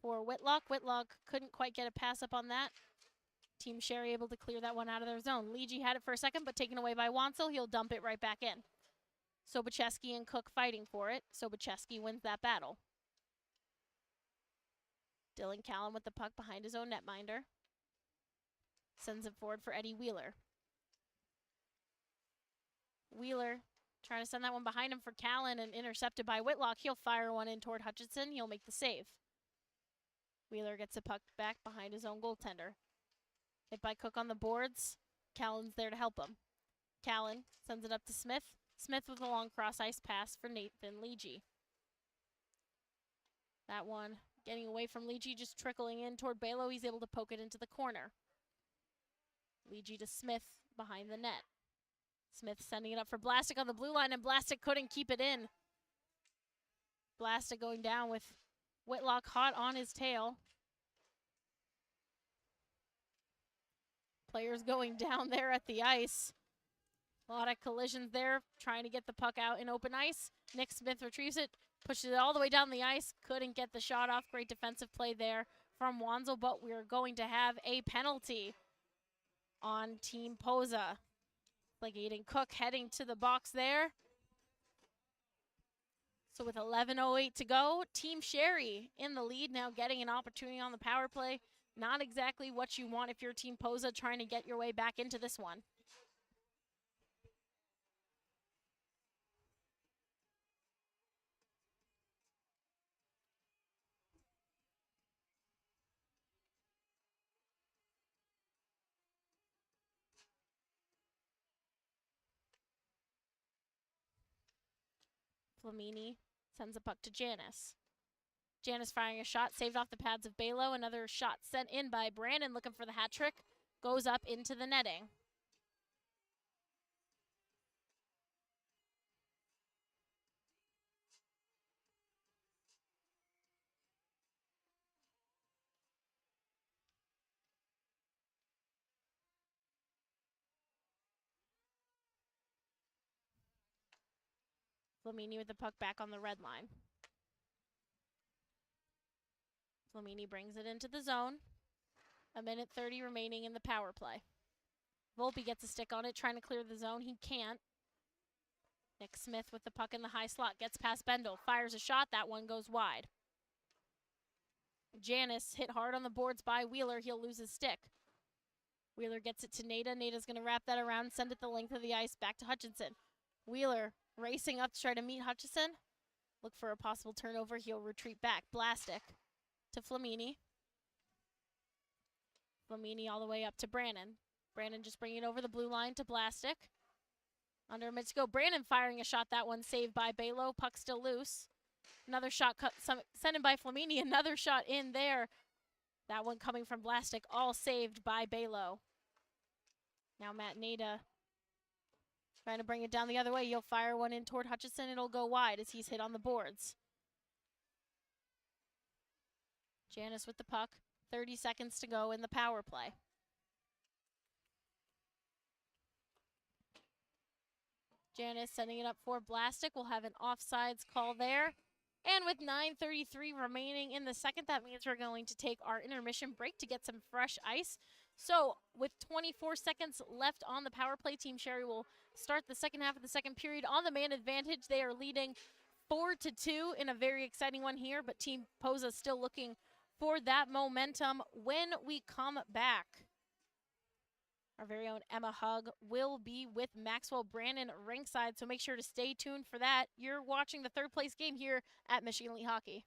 for Whitlock. Whitlock couldn't quite get a pass up on that. Team Sherry able to clear that one out of their zone. Leegee had it for a second, but taken away by Wansel. He'll dump it right back in. Sobacheski and Cook fighting for it. Sobacheski wins that battle. Dylan Callan with the puck behind his own netminder. Sends it forward for Eddie Wheeler. Wheeler trying to send that one behind him for Callan and intercepted by Whitlock. He'll fire one in toward Hutchison. He'll make the save. Wheeler gets the puck back behind his own goaltender. Hit by Cook on the boards. Callan's there to help him. Callan sends it up to Smith. Smith with a long cross ice pass for Nathan Leegee. That one getting away from Leegee, just trickling in toward Balo. He's able to poke it into the corner. Leegee to Smith behind the net. Smith sending it up for Blastic on the blue line, and Blastic couldn't keep it in. Blastic going down with Whitlock hot on his tail. Players going down there at the ice. A lot of collisions there, trying to get the puck out in open ice. Nick Smith retrieves it, pushes it all the way down the ice. Couldn't get the shot off. Great defensive play there from Wansel, but we're going to have a penalty on Team Posa. Like Aiden Cook heading to the box there. So with 11:08 to go, Team Sherry in the lead, now getting an opportunity on the power play. Not exactly what you want if you're Team Posa trying to get your way back into this one. Flamini sends a puck to Janice. Janice firing a shot, saved off the pads of Balo. Another shot sent in by Brandon, looking for the hat trick. Goes up into the netting. Flamini with the puck back on the red line. Flamini brings it into the zone. 1:30 remaining in the power play. Volpe gets a stick on it, trying to clear the zone. He can't. Nick Smith with the puck in the high slot, gets past Bendel, fires a shot. That one goes wide. Janis hit hard on the boards by Wheeler. He'll lose his stick. Wheeler gets it to Nada. Nada's going to wrap that around, send it the length of the ice back to Hutchinson. Wheeler racing up to try to meet Hutchinson. Look for a possible turnover. He'll retreat back. Blastic to Flamini. Flamini all the way up to Brannon. Brannon just bringing it over the blue line to Blastic. Under a minute to go. Brannon firing a shot. That one saved by Balo. Puck still loose. Another shot sent in by Flamini. Another shot in there. That one coming from Blastic. All saved by Balo. Now Matt Nada trying to bring it down the other way. He'll fire one in toward Hutchinson. It'll go wide as he's hit on the boards. Janis with the puck. 30 seconds to go in the power play. Janis sending it up for Blastic. We'll have an offsides call there. And with 9:33 remaining in the second, that means we're going to take our intermission break to get some fresh ice. So with 24 seconds left on the power play, Team Sherry will start the second half of the second period on the man advantage. They are leading 4-2 in a very exciting one here, but Team Posa still looking for that momentum when we come back. Our very own Emma Hug will be with Maxwell Brannon ringside, so make sure to stay tuned for that. You're watching the third place game here at Michigan Elite Hockey.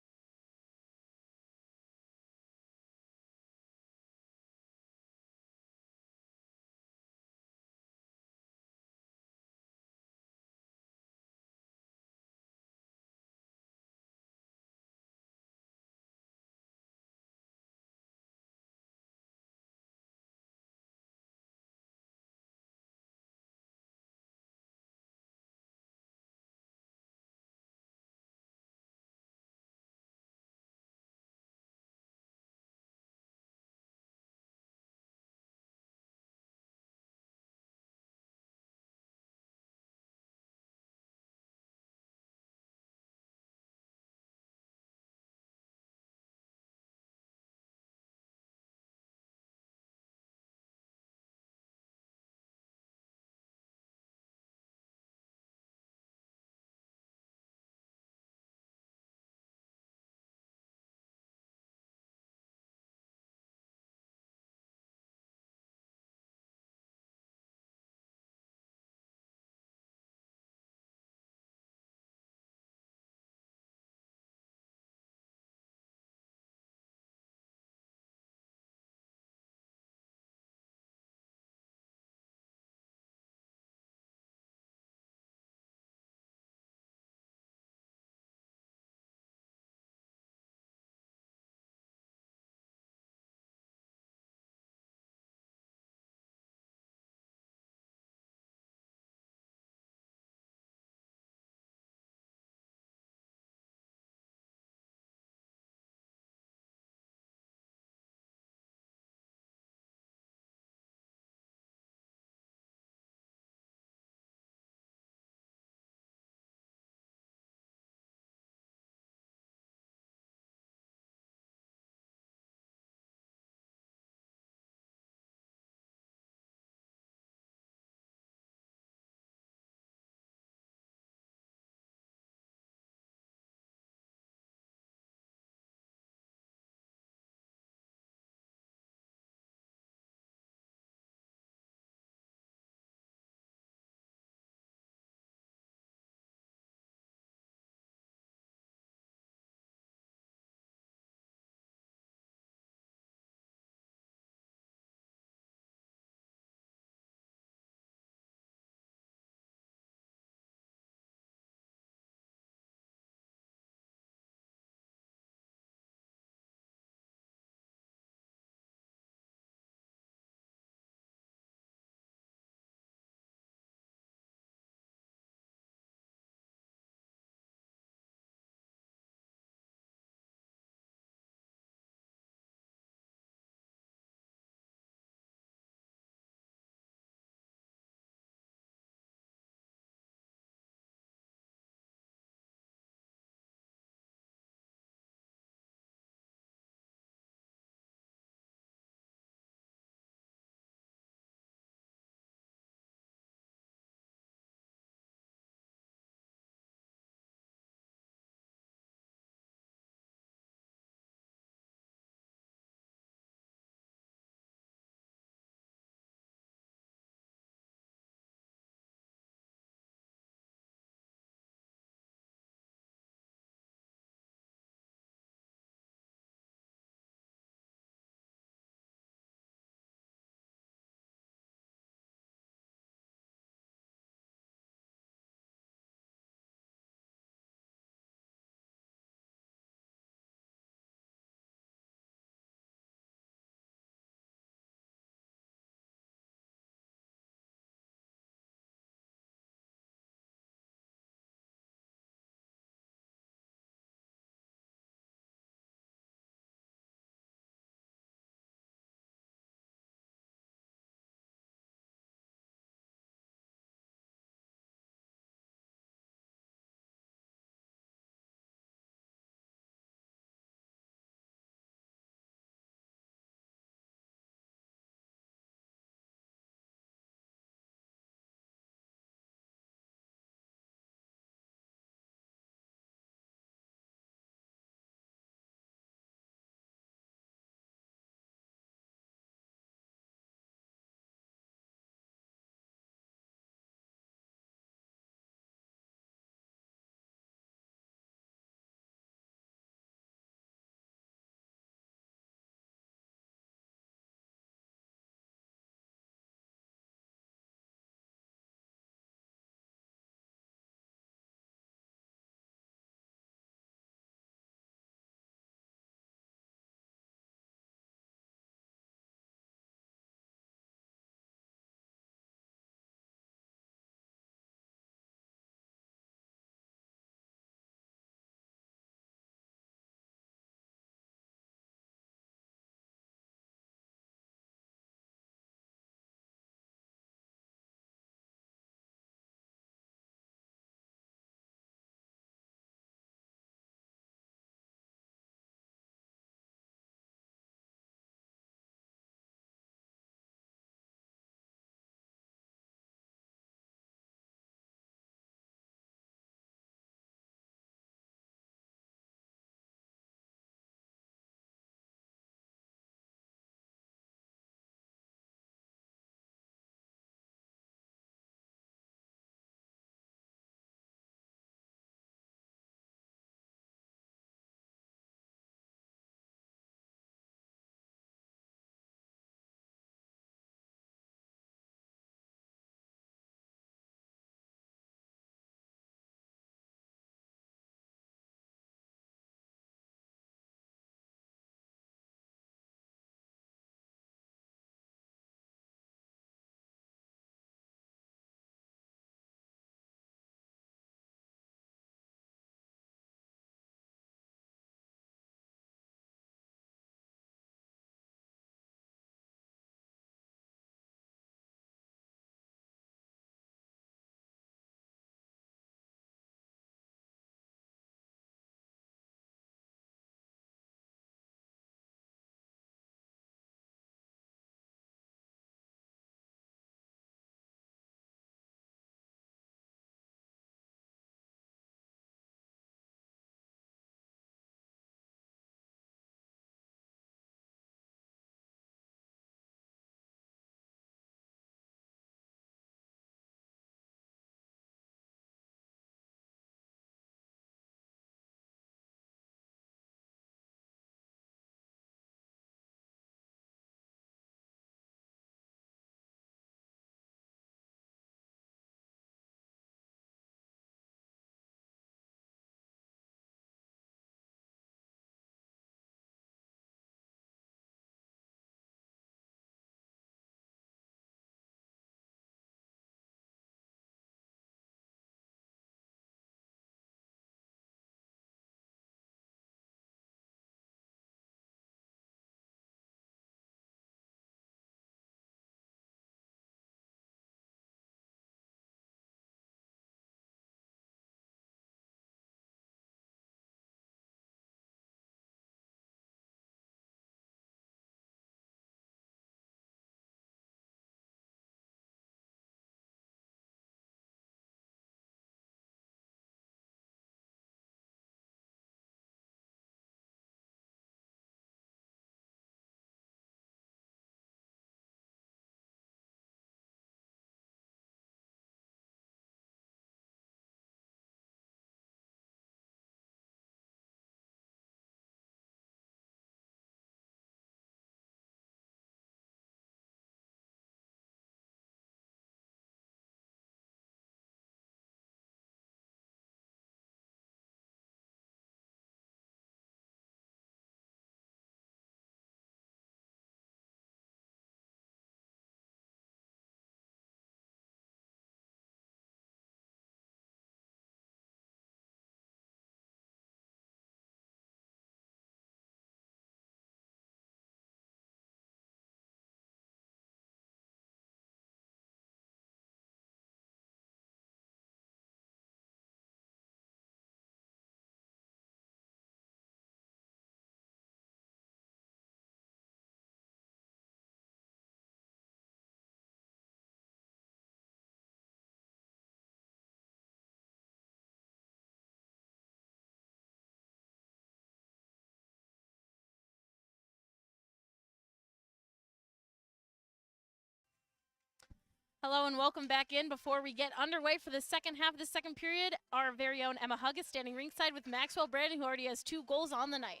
Hello and welcome back in. Before we get underway for the second half of the second period, our very own Emma Hugg is standing ringside with Maxwell Brandon, who already has 2 goals on the night.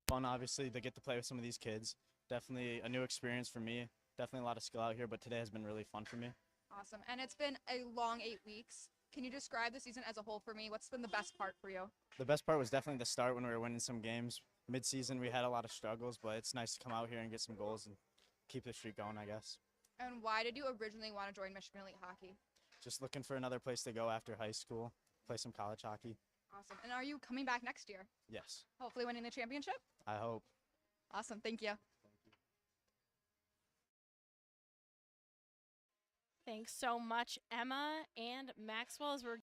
Fun, obviously, to get to play with some of these kids. Definitely a new experience for me. Definitely a lot of skill out here, but today has been really fun for me. Awesome. And it's been a long 8 weeks. Can you describe the season as a whole for me? What's been the best part for you? The best part was definitely the start when we were winning some games. Mid-season, we had a lot of struggles, but it's nice to come out here and get some goals and keep the streak going, I guess. And why did you originally want to join Michigan Elite Hockey? Just looking for another place to go after high school, play some college hockey. Awesome. And are you coming back next year? Yes, Hopefully winning the championship? I hope. Awesome. Thank you. Thanks so much, Emma and Maxwell, as we're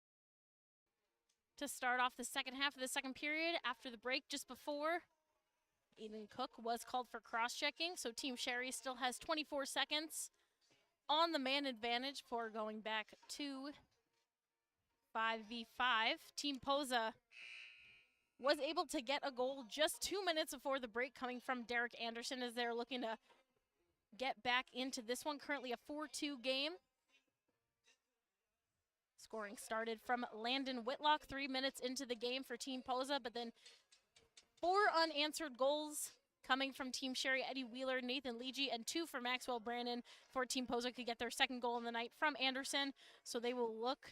to start off the second half of the second period. After the break just before, Aiden Cook was called for cross-checking, so Team Sherry still has 24 seconds on the man advantage for going back to 5v5. Team Posa was able to get a goal just 2 minutes before the break, coming from Derek Anderson, as they're looking to get back into this one. Currently a 4-2 game. Scoring started from Landon Whitlock 3 minutes into the game for Team Posa, but then 4 unanswered goals coming from Team Sherry, Eddie Wheeler, Nathan Leegey, and 2 for Maxwell Brandon for Team Posa could get their second goal in the night from Anderson. So they will look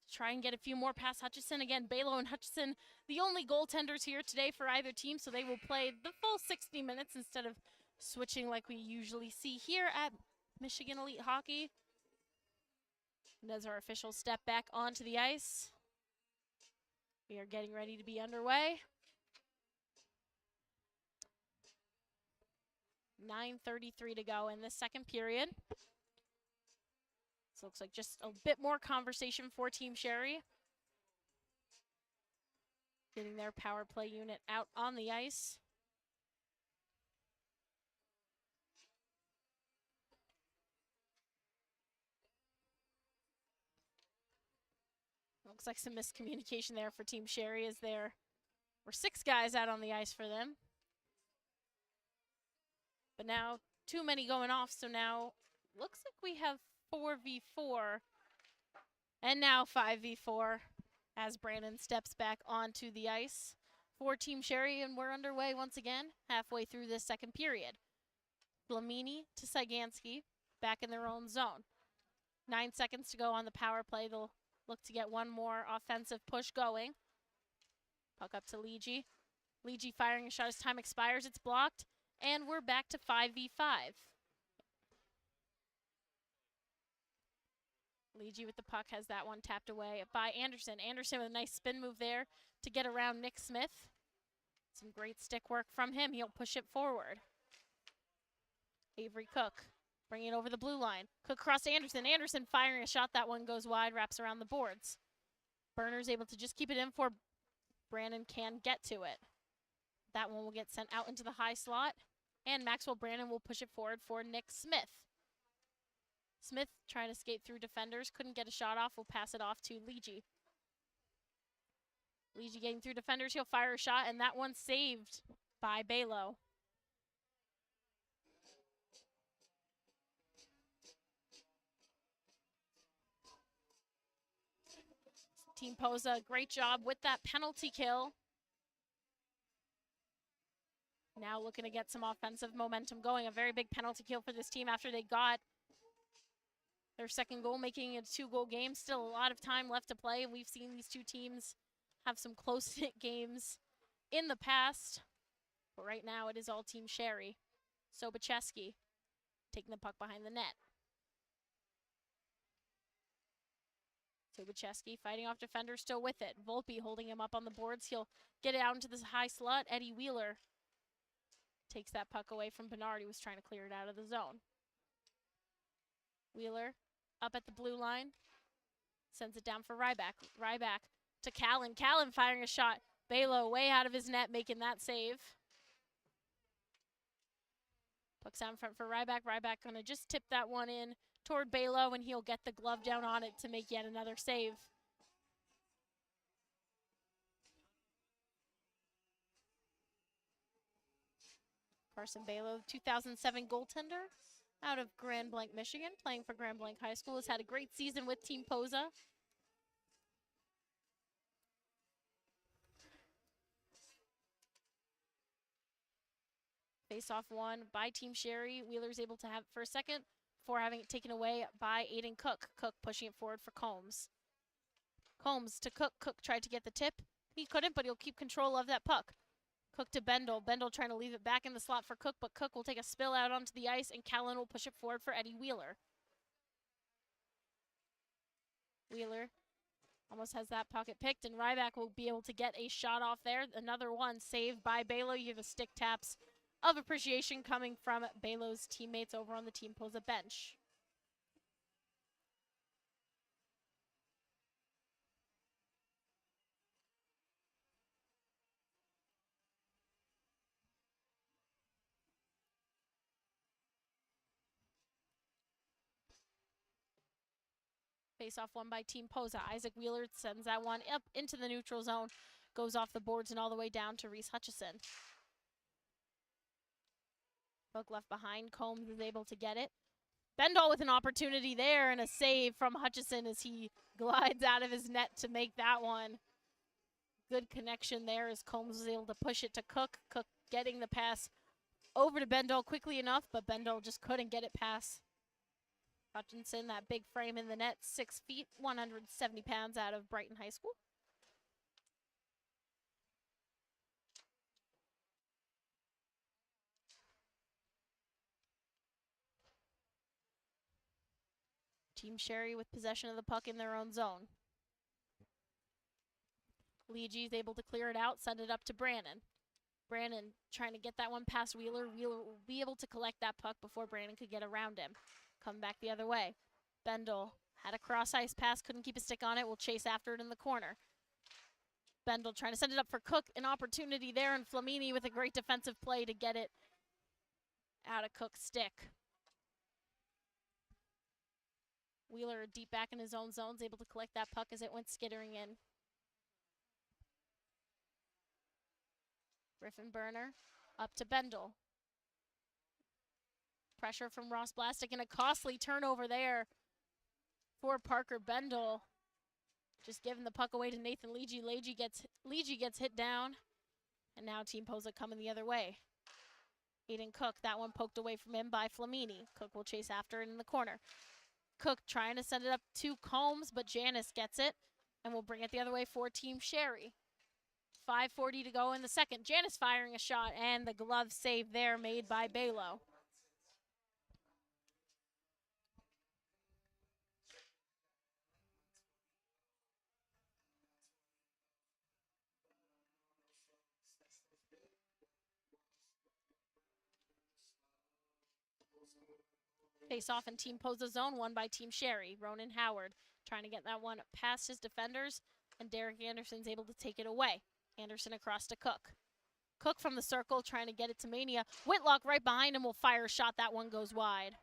to try and get a few more past Hutchison. Again, Balo and Hutchison, the only goaltenders here today for either team, so they will play the full 60 minutes instead of switching like we usually see here at Michigan Elite Hockey. And as our officials step back onto the ice, we are getting ready to be underway. 9:33 to go in the second period. This looks like just a bit more conversation for Team Sherry. Getting their power play unit out on the ice. Looks like some miscommunication there for Team Sherry, as there were 6 guys out on the ice for them. But now too many going off, so now looks like we have 4v4 and now 5v4 as Brandon steps back onto the ice for Team Sherry, and we're underway once again halfway through this second period. Blamini to Cyganski back in their own zone. 9 seconds to go on the power play. They'll look to get one more offensive push going. Puck up to Leegey. Leegey firing a shot as time expires. It's blocked, and we're back to 5v5. Leegey with the puck has that one tapped away by Anderson. Anderson with a nice spin move there to get around Nick Smith. Some great stick work from him. He'll push it forward. Avery Cook bringing it over the blue line. Cook across to Anderson. Anderson firing a shot. That one goes wide, wraps around the boards. Burner's able to just keep it in before Brandon can get to it. That one will get sent out into the high slot, and Maxwell Brandon will push it forward for Nick Smith. Smith trying to skate through defenders, couldn't get a shot off, will pass it off to Leegey. Leegey getting through defenders, he'll fire a shot, and that one's saved by Balo. Team Posa, great job with that penalty kill. Now looking to get some offensive momentum going. A very big penalty kill for this team after they got their second goal, making it a 2-goal game. Still a lot of time left to play, and we've seen these two teams have some close-knit games in the past. But right now it is all Team Sherry. Sobacheski taking the puck behind the net. Sobacheski fighting off defenders, still with it. Volpe holding him up on the boards. He'll get it out into this high slot. Eddie Wheeler takes that puck away from Bernard. He was trying to clear it out of the zone. Wheeler up at the blue line. Sends it down for Ryback. Ryback to Callan. Callan firing a shot. Balo way out of his net, making that save. Puck's out in front for Ryback. Ryback going to just tip that one in toward Balo, and he'll get the glove down on it to make yet another save. Carson Balo, 2007 goaltender out of Grand Blanc, Michigan, playing for Grand Blanc High School, has had a great season with Team Posa. Face-off won by Team Sherry. Wheeler's able to have it for a second before having it taken away by Aiden Cook. Cook pushing it forward for Combs. Combs to Cook. Cook tried to get the tip. He couldn't, but he'll keep control of that puck. Cook to Bendel. Bendel trying to leave it back in the slot for Cook, but Cook will take a spill out onto the ice, and Callan will push it forward for Eddie Wheeler. Wheeler almost has that pocket picked, and Ryback will be able to get a shot off there. Another one saved by Balo. You have the stick taps of appreciation coming from Balo's teammates over on the Team Posa bench. Face-off won by Team Posa. Isaac Wheeler sends that one up into the neutral zone, goes off the boards and all the way down to Reese Hutchison. Hook left behind. Combs is able to get it. Bendall with an opportunity there and a save from Hutchison as he glides out of his net to make that one. Good connection there as Combs was able to push it to Cook. Cook getting the pass over to Bendall quickly enough, but Bendall just couldn't get it past Hutchinson. That big frame in the net, 6 feet, 170 pounds, out of Brighton High School. Team Sherry with possession of the puck in their own zone. Leegee is able to clear it out, send it up to Brannon. Brannon trying to get that one past Wheeler. Wheeler will be able to collect that puck before Brannon could get around him. Come back the other way. Bendel had a cross-ice pass, couldn't keep a stick on it, will chase after it in the corner. Bendel trying to send it up for Cook, an opportunity there, and Flamini with a great defensive play to get it out of Cook's stick. Wheeler deep back in his own zones, able to collect that puck as it went skittering in. Griffin Burner up to Bendel. Pressure from Ross Blastic and a costly turnover there for Parker Bendel. Just giving the puck away to Nathan Leegee. Leegee gets hit down, and now Team Posa coming the other way. Aiden Cook, that one poked away from him by Flamini. Cook will chase after it in the corner. Cook trying to send it up to Combs, but Janice gets it and will bring it the other way for Team Sherry. 5:40 to go in the second. Janice firing a shot, and the glove save there made by Balo. Face off in Team Posa zone, won by Team Sherry. Ronan Howard trying to get that one past his defenders, and Derek Anderson's able to take it away. Anderson across to Cook. Cook from the circle trying to get it to Mania. Whitlock right behind him will fire a shot. That one goes wide.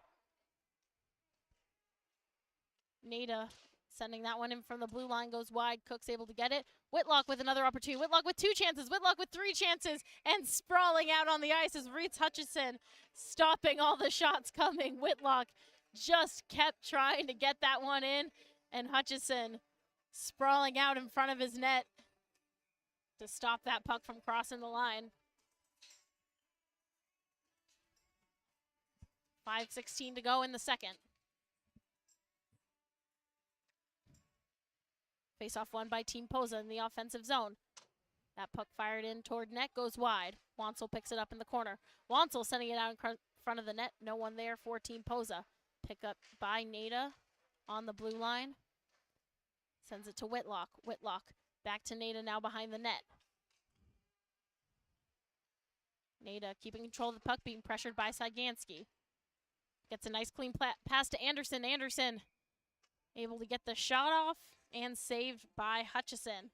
Nada sending that one in from the blue line, goes wide. Cook's able to get it. Whitlock with another opportunity. Whitlock with 2 chances. Whitlock with 3 chances. And sprawling out on the ice is Reese Hutchison, stopping all the shots coming. Whitlock just kept trying to get that one in. And Hutchison sprawling out in front of his net to stop that puck from crossing the line. 5:16 to go in the second. Face-off won by Team Posa in the offensive zone. That puck fired in toward net, goes wide. Wansel picks it up in the corner. Wansel sending it out in front of the net. No one there for Team Posa. Pick up by Nada on the blue line. Sends it to Whitlock. Whitlock back to Nada now behind the net. Nada keeping control of the puck, being pressured by Sagansky. Gets a nice clean pass to Anderson. Anderson able to get the shot off and saved by Hutchison.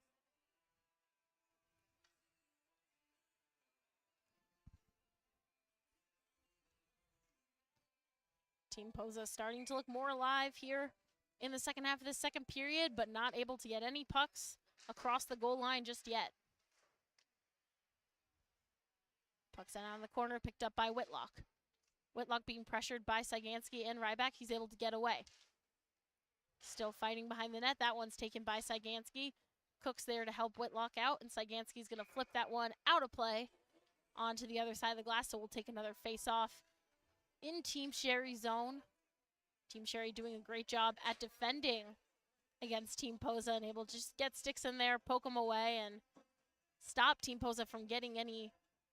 Team Posa starting to look more alive here in the second half of the second period, but not able to get any pucks across the goal line just yet. Puck sent out in the corner, picked up by Whitlock. Whitlock being pressured by Cyganski and Ryback. He's able to get away. Still fighting behind the net. That one's taken by Cyganski. Cook's there to help Whitlock out, and Cyganski's going to flip that one out of play onto the other side of the glass, so we'll take another face-off in Team Sherry's zone. Team Sherry doing a great job at defending against Team Posa and able to just get sticks in there, poke them away, and stop Team Posa from getting any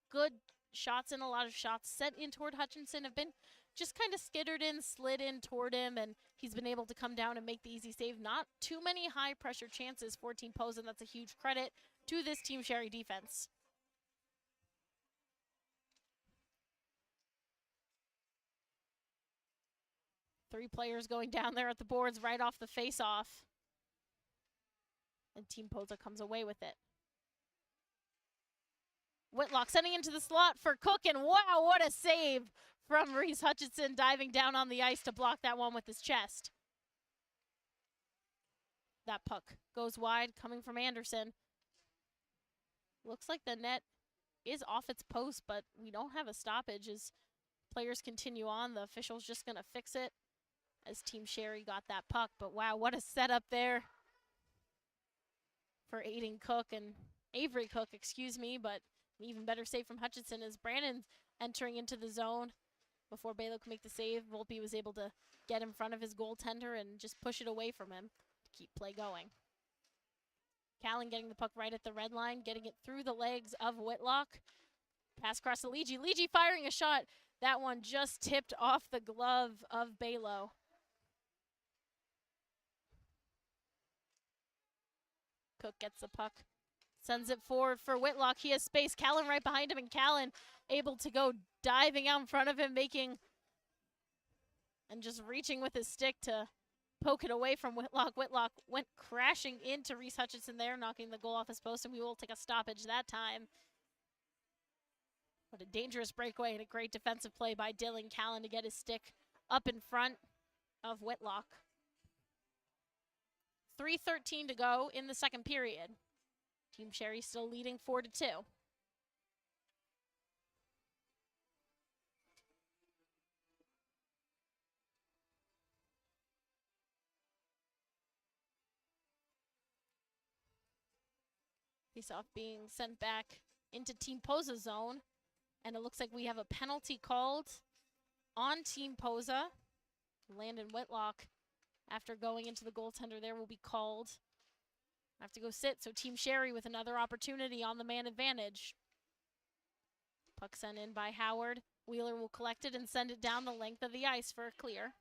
good shots in. A lot of shots sent in toward Hutchinson have been just kind of skittered in, slid in toward him, and he's been able to come down and make the easy save. Not too many high-pressure chances for Team Posa, and that's a huge credit to this Team Sherry defense. Three players going down there at the boards right off the face-off. And Team Posa comes away with it. Whitlock sending into the slot for Cook, and wow, what a save from Reese Hutchinson, diving down on the ice to block that one with his chest. That puck goes wide, coming from Anderson. Looks like the net is off its post, but we don't have a stoppage as players continue on. The official's just going to fix it as Team Sherry got that puck. But wow, what a setup there for Aiden Cook and Avery Cook, excuse me, but an even better save from Hutchinson as Brandon's entering into the zone. Before Balo could make the save, Volpe was able to get in front of his goaltender and just push it away from him to keep play going. Callan getting the puck right at the red line, getting it through the legs of Whitlock. Pass across to Ligi. Ligi firing a shot. That one just tipped off the glove of Balo. Cook gets the puck, sends it forward for Whitlock. He has space. Callan right behind him, and Callan able to go diving out in front of him, making and just reaching with his stick to poke it away from Whitlock. Whitlock went crashing into Reese Hutchinson there, knocking the goal off his post, and we will take a stoppage that time. But a dangerous breakaway and a great defensive play by Dylan Callan to get his stick up in front of Whitlock. 3:13 to go in the second period. Team Sherry still leading 4-2. Face-off being sent back into Team Posa zone. And it looks like we have a penalty called on Team Posa. Landon Whitlock, after going into the goaltender there, will be called. Have to go sit, so Team Sherry with another opportunity on the man advantage. Puck sent in by Howard. Wheeler will collect it and send it down the length of the ice for a clear.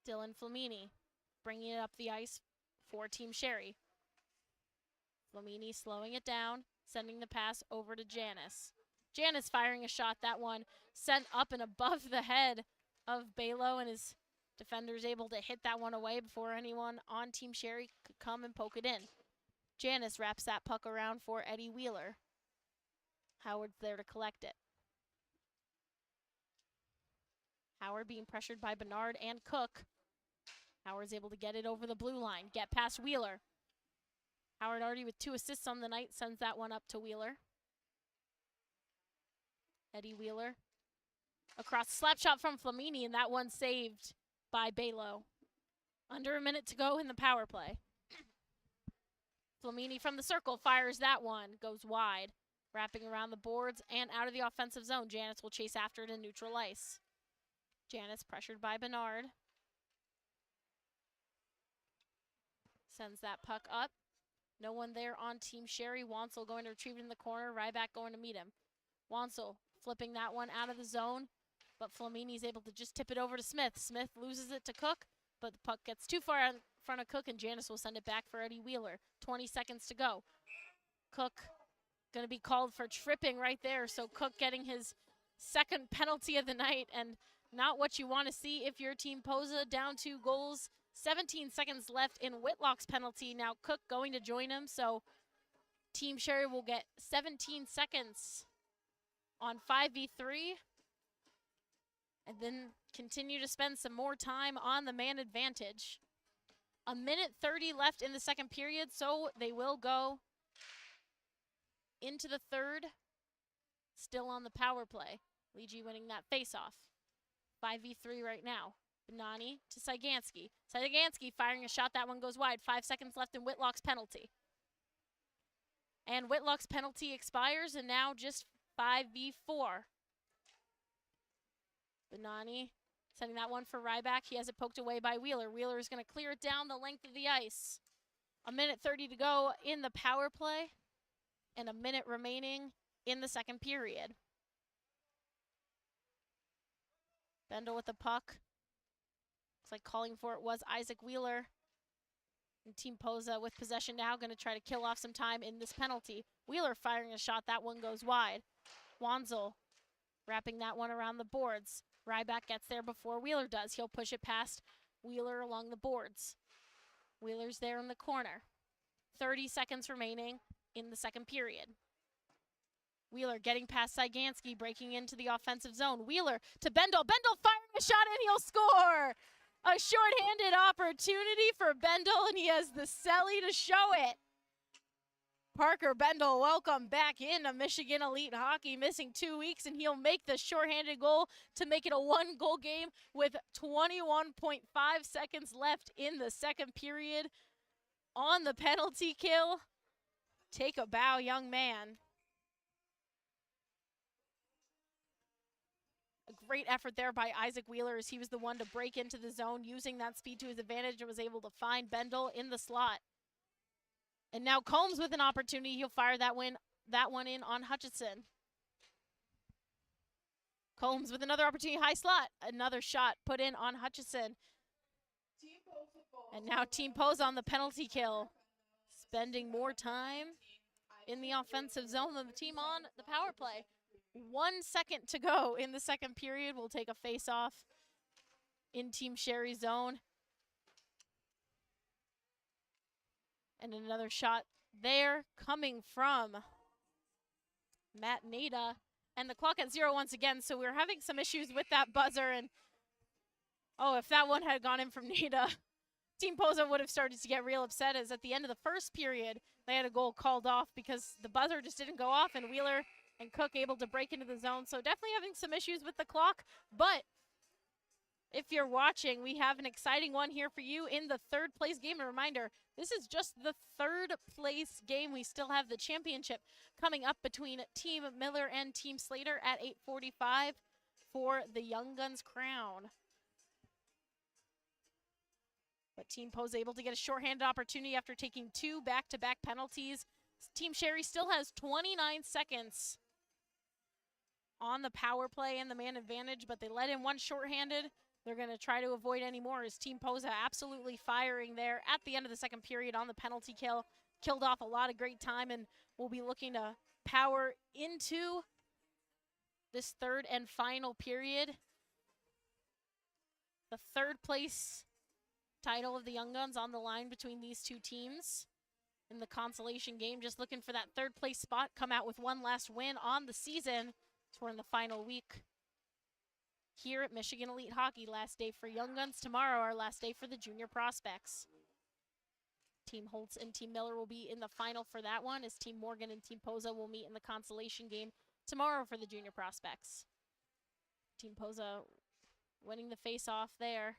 Dylan Flamini bringing it up the ice for Team Sherry. Flamini slowing it down, sending the pass over to Janice. Janice firing a shot. That one sent up and above the head of Balo, and his defenders able to hit that one away before anyone on Team Sherry could come and poke it in. Janice wraps that puck around for Eddie Wheeler. Howard's there to collect it. Howard being pressured by Bernard and Cook. Howard's able to get it over the blue line, get past Wheeler. Howard already with 2 assists on the night, sends that one up to Wheeler. Eddie Wheeler. Across, slap shot from Flamini, and that one saved by Balo. Under a minute to go in the power play. Flamini from the circle fires that one, goes wide. Wrapping around the boards and out of the offensive zone. Janice will chase after it in neutral ice. Janice pressured by Bernard. Sends that puck up. No one there on Team Sherry. Wansel going to retrieve it in the corner. Ryback going to meet him. Wansel flipping that one out of the zone, but Flamini's able to just tip it over to Smith. Smith loses it to Cook, but the puck gets too far in front of Cook, and Janice will send it back for Eddie Wheeler. 20 seconds to go. Cook going to be called for tripping right there, so Cook getting his second penalty of the night, and not what you want to see if your Team Posa down 2 goals. 17 seconds left in Whitlock's penalty. Now Cook going to join him, so Team Sherry will get 17 seconds on 5v3 and then continue to spend some more time on the man advantage. A minute 30 left in the second period, so they will go into the third, still on the power play. Leegi winning that faceoff. 5v3 right now. Benani to Cyganski. Cyganski firing a shot. That one goes wide. 5 seconds left in Whitlock's penalty. And Whitlock's penalty expires, and now just 5v4. Benani sending that one for Ryback. He has it poked away by Wheeler. Wheeler is going to clear it down the length of the ice. A minute 30 to go in the power play, and a minute remaining in the second period. Bendel with the puck. Looks like calling for it was Isaac Wheeler. And Team Posa with possession now, going to try to kill off some time in this penalty. Wheeler firing a shot. That one goes wide. Wanzel wrapping that one around the boards. Ryback gets there before Wheeler does. He'll push it past Wheeler along the boards. Wheeler's there in the corner. 30 seconds remaining in the second period. Wheeler getting past Cyganski, breaking into the offensive zone. Wheeler to Bendel. Bendel firing a shot, and he'll score! A shorthanded opportunity for Bendel, and he has the celly to show it. Parker Bendel, welcome back into Michigan Elite Hockey, missing 2 weeks, and he'll make the shorthanded goal to make it a 1-goal game with 21.5 seconds left in the second period. On the penalty kill, take a bow, young man. A great effort there by Isaac Wheeler, as he was the one to break into the zone, using that speed to his advantage, and was able to find Bendel in the slot. And now Combs with an opportunity. He'll fire that one in on Hutchinson. Combs with another opportunity, high slot. Another shot put in on Hutchinson. And now Team Posa on the penalty kill, spending more time in the offensive zone than the team on the power play. 1 second to go in the second period. We'll take a face-off in Team Sherry's zone. And another shot there coming from Matt Nada. And the clock at 0 once again, so we're having some issues with that buzzer. And oh, if that one had gone in from Nada, Team Posa would have started to get real upset, as at the end of the first period, they had a goal called off because the buzzer just didn't go off, and Wheeler and Cook able to break into the zone. So definitely having some issues with the clock, but if you're watching, we have an exciting one here for you in the third place game. A reminder, this is just the third place game. We still have the championship coming up between Team Miller and Team Slater at 8:45 for the Young Guns crown. But Team Posa able to get a shorthanded opportunity after taking 2 back-to-back penalties. Team Sherry still has 29 seconds on the power play and the man advantage, but they let in one shorthanded. They're going to try to avoid any more, as Team Posa absolutely firing there at the end of the second period on the penalty kill. Killed off a lot of great time, and we'll be looking to power into this third and final period. The third place title of the Young Guns on the line between these two teams in the consolation game. Just looking for that third place spot, come out with one last win on the season. So we're in the final week here at Michigan Elite Hockey. Last day for Young Guns. Tomorrow, our last day for the junior prospects. Team Holtz and Team Miller will be in the final for that one, as Team Morgan and Team Posa will meet in the consolation game tomorrow for the junior prospects. Team Posa winning the face-off there.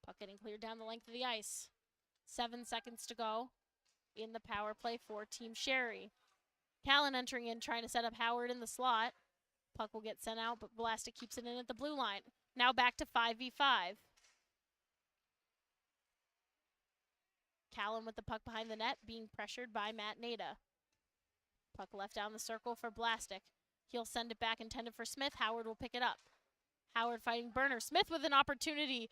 Puck getting cleared down the length of the ice. 7 seconds to go in the power play for Team Sherry. Callan entering in, trying to set up Howard in the slot. Puck will get sent out, but Blastic keeps it in at the blue line. Now back to 5v5. Callan with the puck behind the net, being pressured by Matt Nada. Puck left down the circle for Blastic. He'll send it back, intended for Smith. Howard will pick it up. Howard fighting Burner. Smith with an opportunity.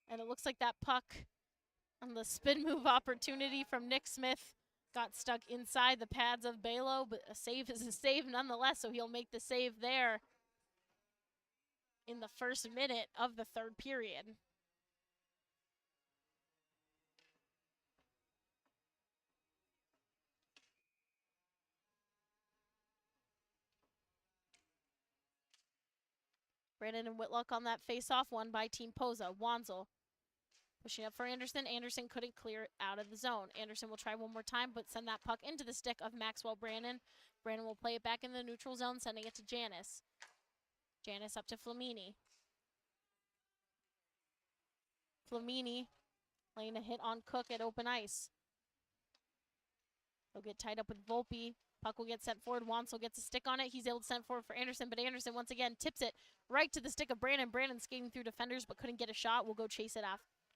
And it looks like that puck on the spin move opportunity from Nick Smith got stuck inside the pads of Balo, but a save is a save nonetheless, so he'll make the save there in the first minute of the third period. Brandon and Whitlock on that face-off, won by Team Posa. Wanzel Pushing up for Anderson. Anderson couldn't clear it out of the zone. Anderson will try one more time, but send that puck into the stick of Maxwell Brannon. Brannon will play it back in the neutral zone, sending it to Janice. Janice up to Flamini. Flamini laying a hit on Cook at open ice. He'll get tied up with Volpe. Puck will get sent forward. Wansel gets a stick on it. He's able to send forward for Anderson, but Anderson once again tips it right to the stick of Brannon. Brannon skating through defenders but couldn't get a shot. We'll go chase it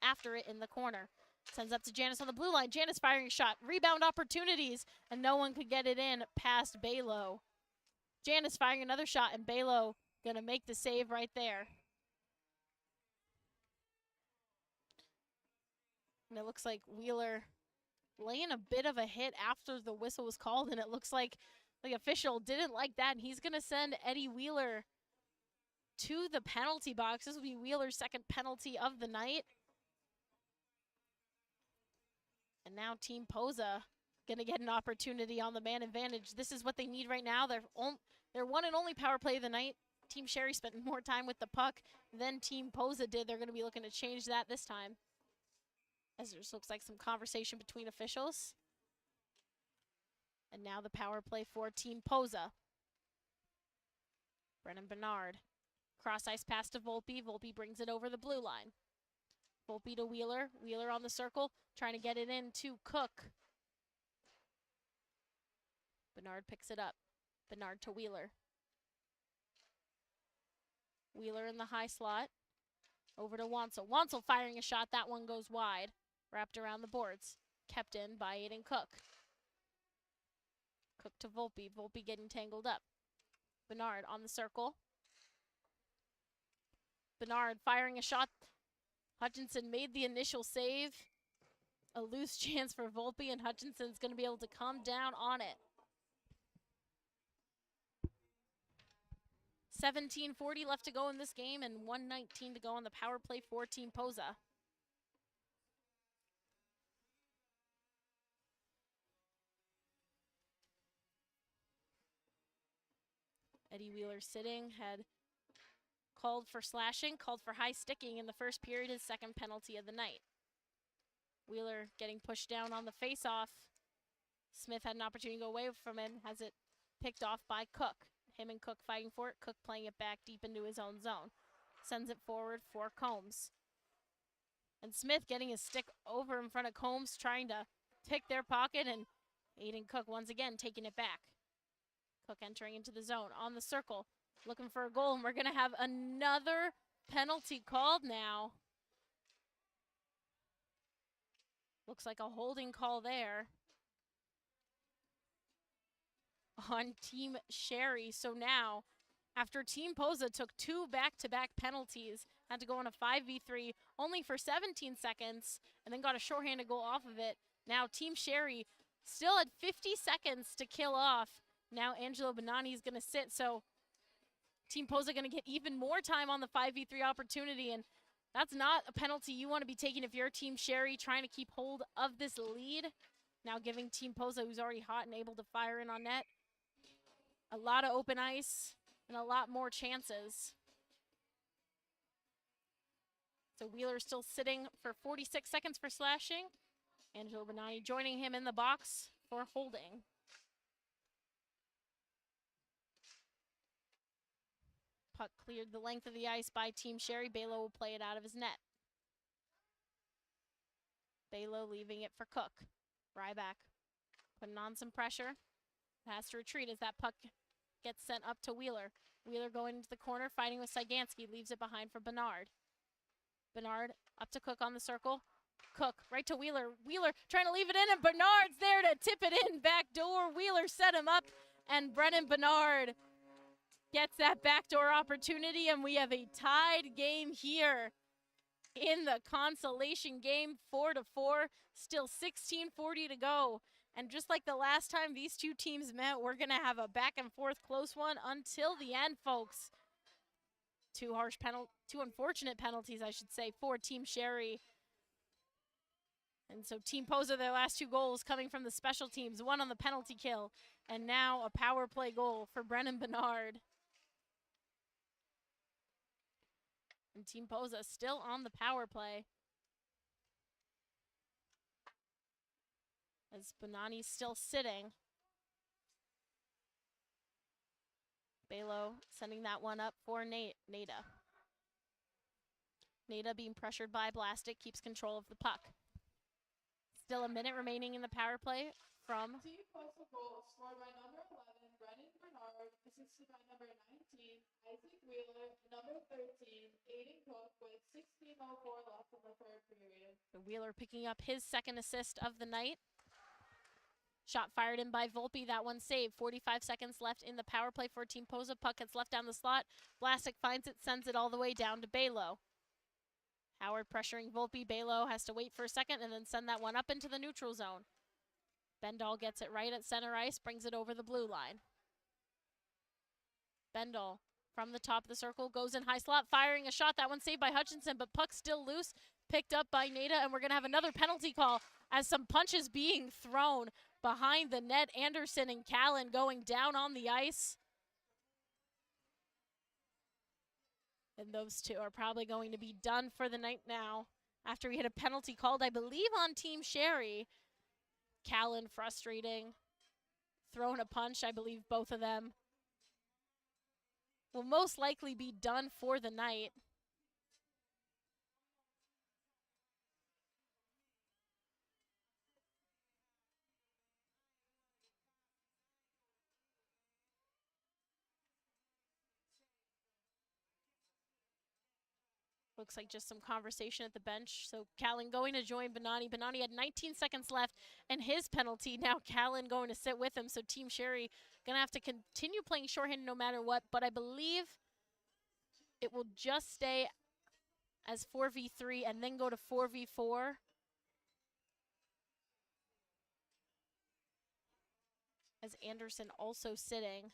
after it in the corner. Sends up to Janice on the blue line. Janice firing a shot. Rebound opportunities, and no one could get it in past Balo. Janice firing another shot, and Balo going to make the save right there. And it looks like Wheeler laying a bit of a hit after the whistle was called, and it looks like the official didn't like that, and he's going to send Eddie Wheeler to the penalty box. This will be Wheeler's second penalty of the night. And now Team Posa going to get an opportunity on the man advantage. This is what they need right now. Their one and only power play of the night. Team Sherry spent more time with the puck than Team Posa did. They're going to be looking to change that this time, as there just looks like some conversation between officials. And now the power play for Team Posa. Brennan Bernard. Cross ice pass to Volpe. Volpe brings it over the blue line. Volpe to Wheeler. Wheeler on the circle, trying to get it in to Cook. Bernard picks it up. Bernard to Wheeler. Wheeler in the high slot. Over to Wansel. Wansel firing a shot. That one goes wide. Wrapped around the boards. Kept in by Aiden Cook. Cook to Volpe. Volpe getting tangled up. Bernard on the circle. Bernard firing a shot. Hutchinson made the initial save. A loose chance for Volpe, and Hutchinson's going to be able to come down on it. 17:40 left to go in this game, and 1:19 to go on the power play for Team Posa. Eddie Wheeler sitting, had called for slashing, called for high sticking in the first period, his second penalty of the night. Wheeler getting pushed down on the face-off. Smith had an opportunity to go away from him, has it picked off by Cook. Him and Cook fighting for it. Cook playing it back deep into his own zone. Sends it forward for Combs. And Smith getting his stick over in front of Combs, trying to pick their pocket, and Aiden Cook once again taking it back. Cook entering into the zone on the circle, looking for a goal, and we're going to have another penalty called now. Looks like a holding call there on Team Sherry. So now, after Team Posa took two back-to-back penalties, had to go on a 5v3 only for 17 seconds, and then got a shorthanded goal off of it. Now Team Sherry still had 50 seconds to kill off. Now Angelo Bonani is going to sit, so Team Posa going to get even more time on the 5v3 opportunity, and that's not a penalty you want to be taking if you're Team Sherry trying to keep hold of this lead. Now giving Team Posa, who's already hot and able to fire in on net, a lot of open ice and a lot more chances. So Wheeler still sitting for 46 seconds for slashing. Angelo Bonani joining him in the box for holding. Puck cleared the length of the ice by Team Sherry. Balo will play it out of his net. Balo leaving it for Cook. Ryback putting on some pressure. Has to retreat as that puck gets sent up to Wheeler. Wheeler going into the corner, fighting with Sygansky. Leaves it behind for Bernard. Bernard up to Cook on the circle. Cook right to Wheeler. Wheeler trying to leave it in, and Bernard's there to tip it in back door. Wheeler set him up, and Brennan Bernard gets that backdoor opportunity, and we have a tied game here in the consolation game, 4-4. Still 16:40 to go. And just like the last time these two teams met, we're going to have a back and forth close one until the end, folks. Two unfortunate penalties, I should say, for Team Sherry. And so Team Posa, their last two goals coming from the special teams, one on the penalty kill, and now a power play goal for Brennan Bernard. And Team Posa still on the power play. as Bonani's still sitting. Balo sending that one up for Nada. Nada being pressured by Blastic, keeps control of the puck. Still a minute remaining in the power play from Team Posa goal scored by number 11, Brennan Bernard, assisted by number 19, Isaac Wheeler, number 13, Aiden Cook, with 16:04 left in the third period. Wheeler picking up his second assist of the night. Shot fired in by Volpe, that one saved. 45 seconds left in the power play for Team Posa. Puck gets left down the slot. Blastic finds it, sends it all the way down to Balo. Howard pressuring Volpe. Balo has to wait for a second and then send that one up into the neutral zone. Bendall gets it right at center ice, brings it over the blue line. Bendall from the top of the circle goes in high slot, firing a shot. That one saved by Hutchinson, but puck still loose, picked up by Nada, and we're going to have another penalty call as some punches being thrown behind the net. Anderson and Callan going down on the ice. And those two are probably going to be done for the night now after we had a penalty called, I believe, on Team Sherry. Callan frustrating, throwing a punch, I believe both of them will most likely be done for the night. Looks like just some conversation at the bench. So Callan going to join Bonani. Bonani had 19 seconds left and his penalty. Now Callan going to sit with him. So Team Sherry going to have to continue playing shorthanded no matter what. But I believe it will just stay as 4v3 and then go to 4v4. As Anderson also sitting.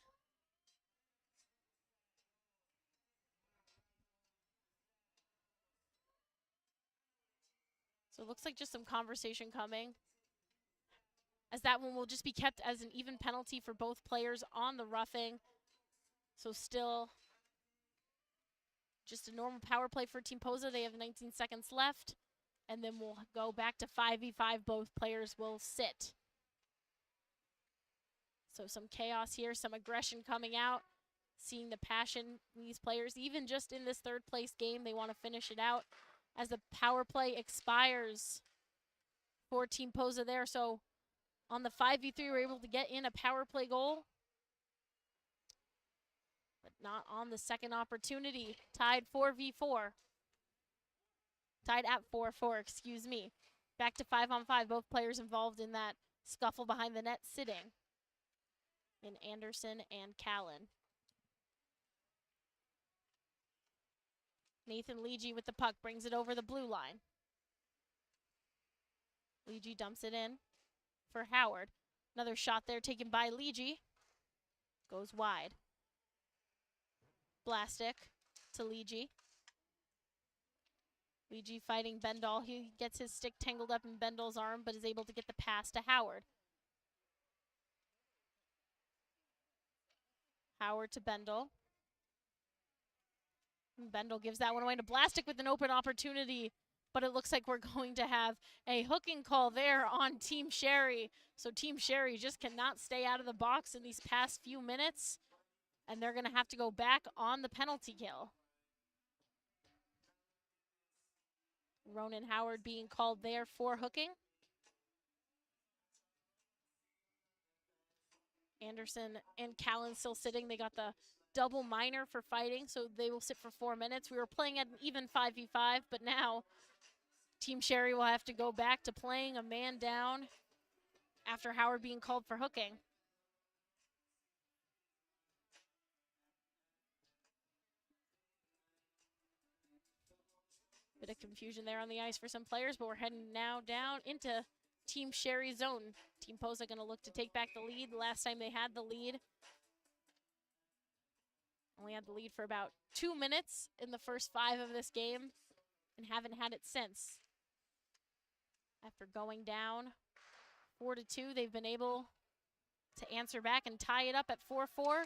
So it looks like just some conversation coming, as that one will just be kept as an even penalty for both players on the roughing. So still just a normal power play for Team Posa. They have 19 seconds left, and then we'll go back to 5v5. Both players will sit. So some chaos here, some aggression coming out, seeing the passion in these players. Even just in this third place game, they want to finish it out as the power play expires for Team Posa there. So on the 5v3, we're able to get in a power play goal, but not on the second opportunity. Tied 4v4. Tied at 4-4, excuse me. Back to 5-on-5. Both players involved in that scuffle behind the net sitting in Anderson and Callan. Nathan Leegee with the puck, brings it over the blue line. Leegee dumps it in for Howard. Another shot there taken by Leegee. Goes wide. Blastic to Leegee. Leegee fighting Bendall. He gets his stick tangled up in Bendall's arm, but is able to get the pass to Howard. Howard to Bendall. Bendall gives that one away to Blastic with an open opportunity, but it looks like we're going to have a hooking call there on Team Sherry. So Team Sherry just cannot stay out of the box in these past few minutes, and they're going to have to go back on the penalty kill. Ronan Howard being called there for hooking. Anderson and Callan still sitting. They got the double minor for fighting, so they will sit for 4 minutes. We were playing at an even 5v5, but now Team Sherry will have to go back to playing a man down after Howard being called for hooking. Bit of confusion there on the ice for some players, but we're heading now down into Team Sherry's zone. Team Posa going to look to take back the lead. The last time they had the lead, only had the lead for about 2 minutes in the first 5 of this game and haven't had it since. After going down 4-2, they've been able to answer back and tie it up at 4-4.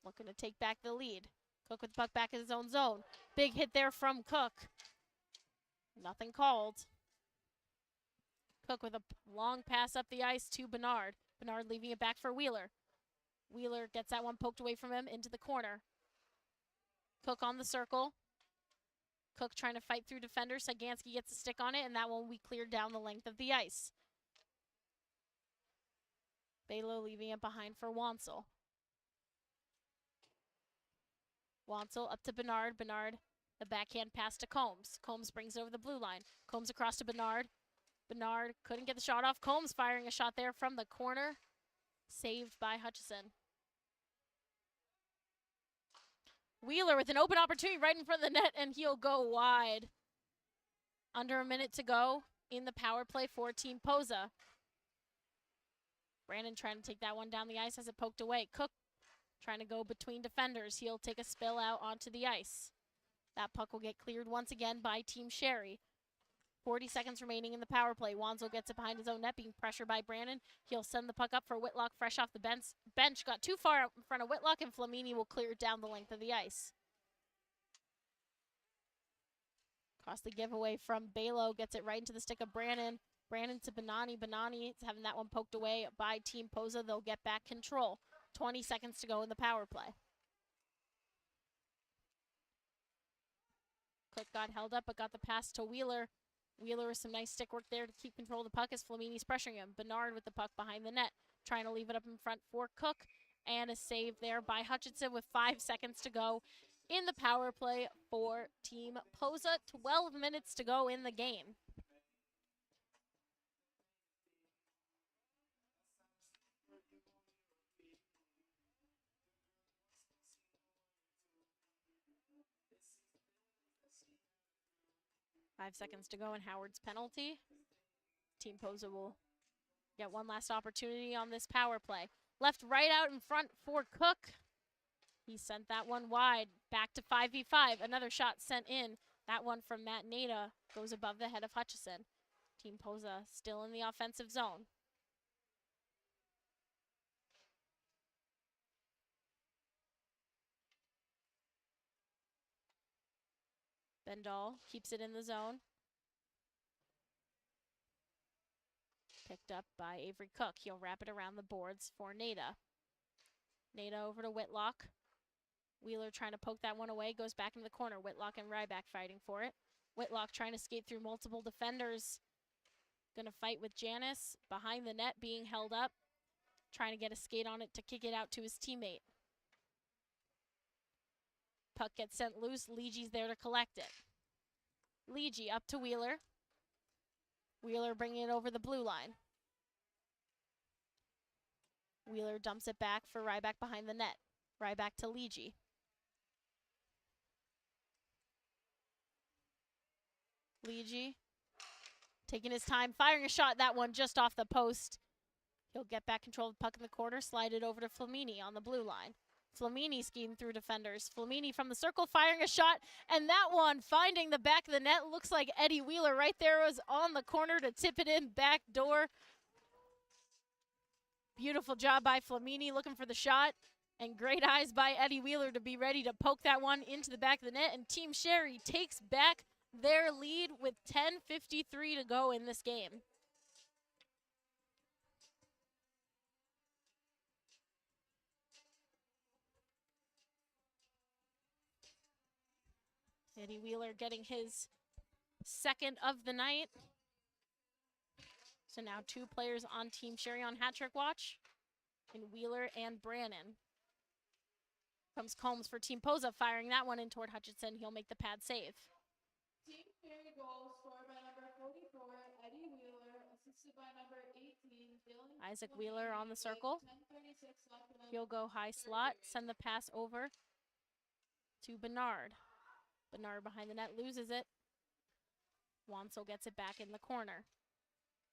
Looking to take back the lead. Cook with the puck back in his own zone. Big hit there from Cook. Nothing called. Cook with a long pass up the ice to Bernard. Bernard leaving it back for Wheeler. Wheeler gets that one poked away from him into the corner. Cook on the circle. Cook trying to fight through defenders. Sagansky gets a stick on it, and that one will be cleared down the length of the ice. Balo leaving it behind for Wansel. Wansel up to Bernard. Bernard, the backhand pass to Combs. Combs brings it over the blue line. Combs across to Bernard. Bernard couldn't get the shot off. Combs firing a shot there from the corner. Saved by Hutchison. Wheeler with an open opportunity right in front of the net, and he'll go wide. Under a minute to go in the power play for Team Posa. Brandon trying to take that one down the ice as it poked away. Cook trying to go between defenders. He'll take a spill out onto the ice. That puck will get cleared once again by Team Sherry. 40 seconds remaining in the power play. Wanzel gets it behind his own net, being pressured by Brandon. He'll send the puck up for Whitlock, fresh off the bench. Got too far out in front of Whitlock, and Flamini will clear it down the length of the ice. Across the giveaway from Balo, gets it right into the stick of Brandon. Brandon to Benani. Benani is having that one poked away by Team Posa. They'll get back control. 20 seconds to go in the power play. Cook got held up, but got the pass to Wheeler. Wheeler with some nice stick work there to keep control of the puck as Flamini's pressuring him. Bernard with the puck behind the net, trying to leave it up in front for Cook. And a save there by Hutchinson with 5 seconds to go in the power play for Team Posa. 12 minutes to go in the game. Five seconds to go in Howard's penalty. Team Posa will get one last opportunity on this power play. Left right out in front for Cook. He sent that one wide. Back to 5v5. Another shot sent in. That one from Matt Nada goes above the head of Hutchison. Team Posa still in the offensive zone. Bendall keeps it in the zone. Picked up by Avery Cook. He'll wrap it around the boards for Nada. Nada over to Whitlock. Wheeler trying to poke that one away. Goes back into the corner. Whitlock and Ryback fighting for it. Whitlock trying to skate through multiple defenders. Gonna fight with Janice. Behind the net, being held up. Trying to get a skate on it to kick it out to his teammate. Puck gets sent loose. Leegie's there to collect it. Legie up to Wheeler. Wheeler bringing it over the blue line. Wheeler dumps it back for Ryback behind the net. Ryback to Legie. Legie taking his time, firing a shot. That one just off the post. He'll get back control of the puck in the corner, slide it over to Flamini on the blue line. Flamini skiing through defenders. Flamini from the circle, firing a shot, and that one finding the back of the net. Looks like Eddie Wheeler right there was on the corner to tip it in, back door. Beautiful job by Flamini looking for the shot, and great eyes by Eddie Wheeler to be ready to poke that one into the back of the net, and Team Sherry takes back their lead with 10:53 to go in this game. Eddie Wheeler getting his second of the night. So now two players on Team Sherry on hat trick watch, in Wheeler and Brannon. Comes Combs for Team Posa, firing that one in toward Hutchinson. He'll make the pad save. Team Sherry goal scored by number 44, Eddie Wheeler, assisted by number 18, Dylan Isaac Wheeler on the circle. 10:36 left in the He'll go high slot, send the pass over to Bernard. Bernard behind the net loses it. Wansel gets it back in the corner.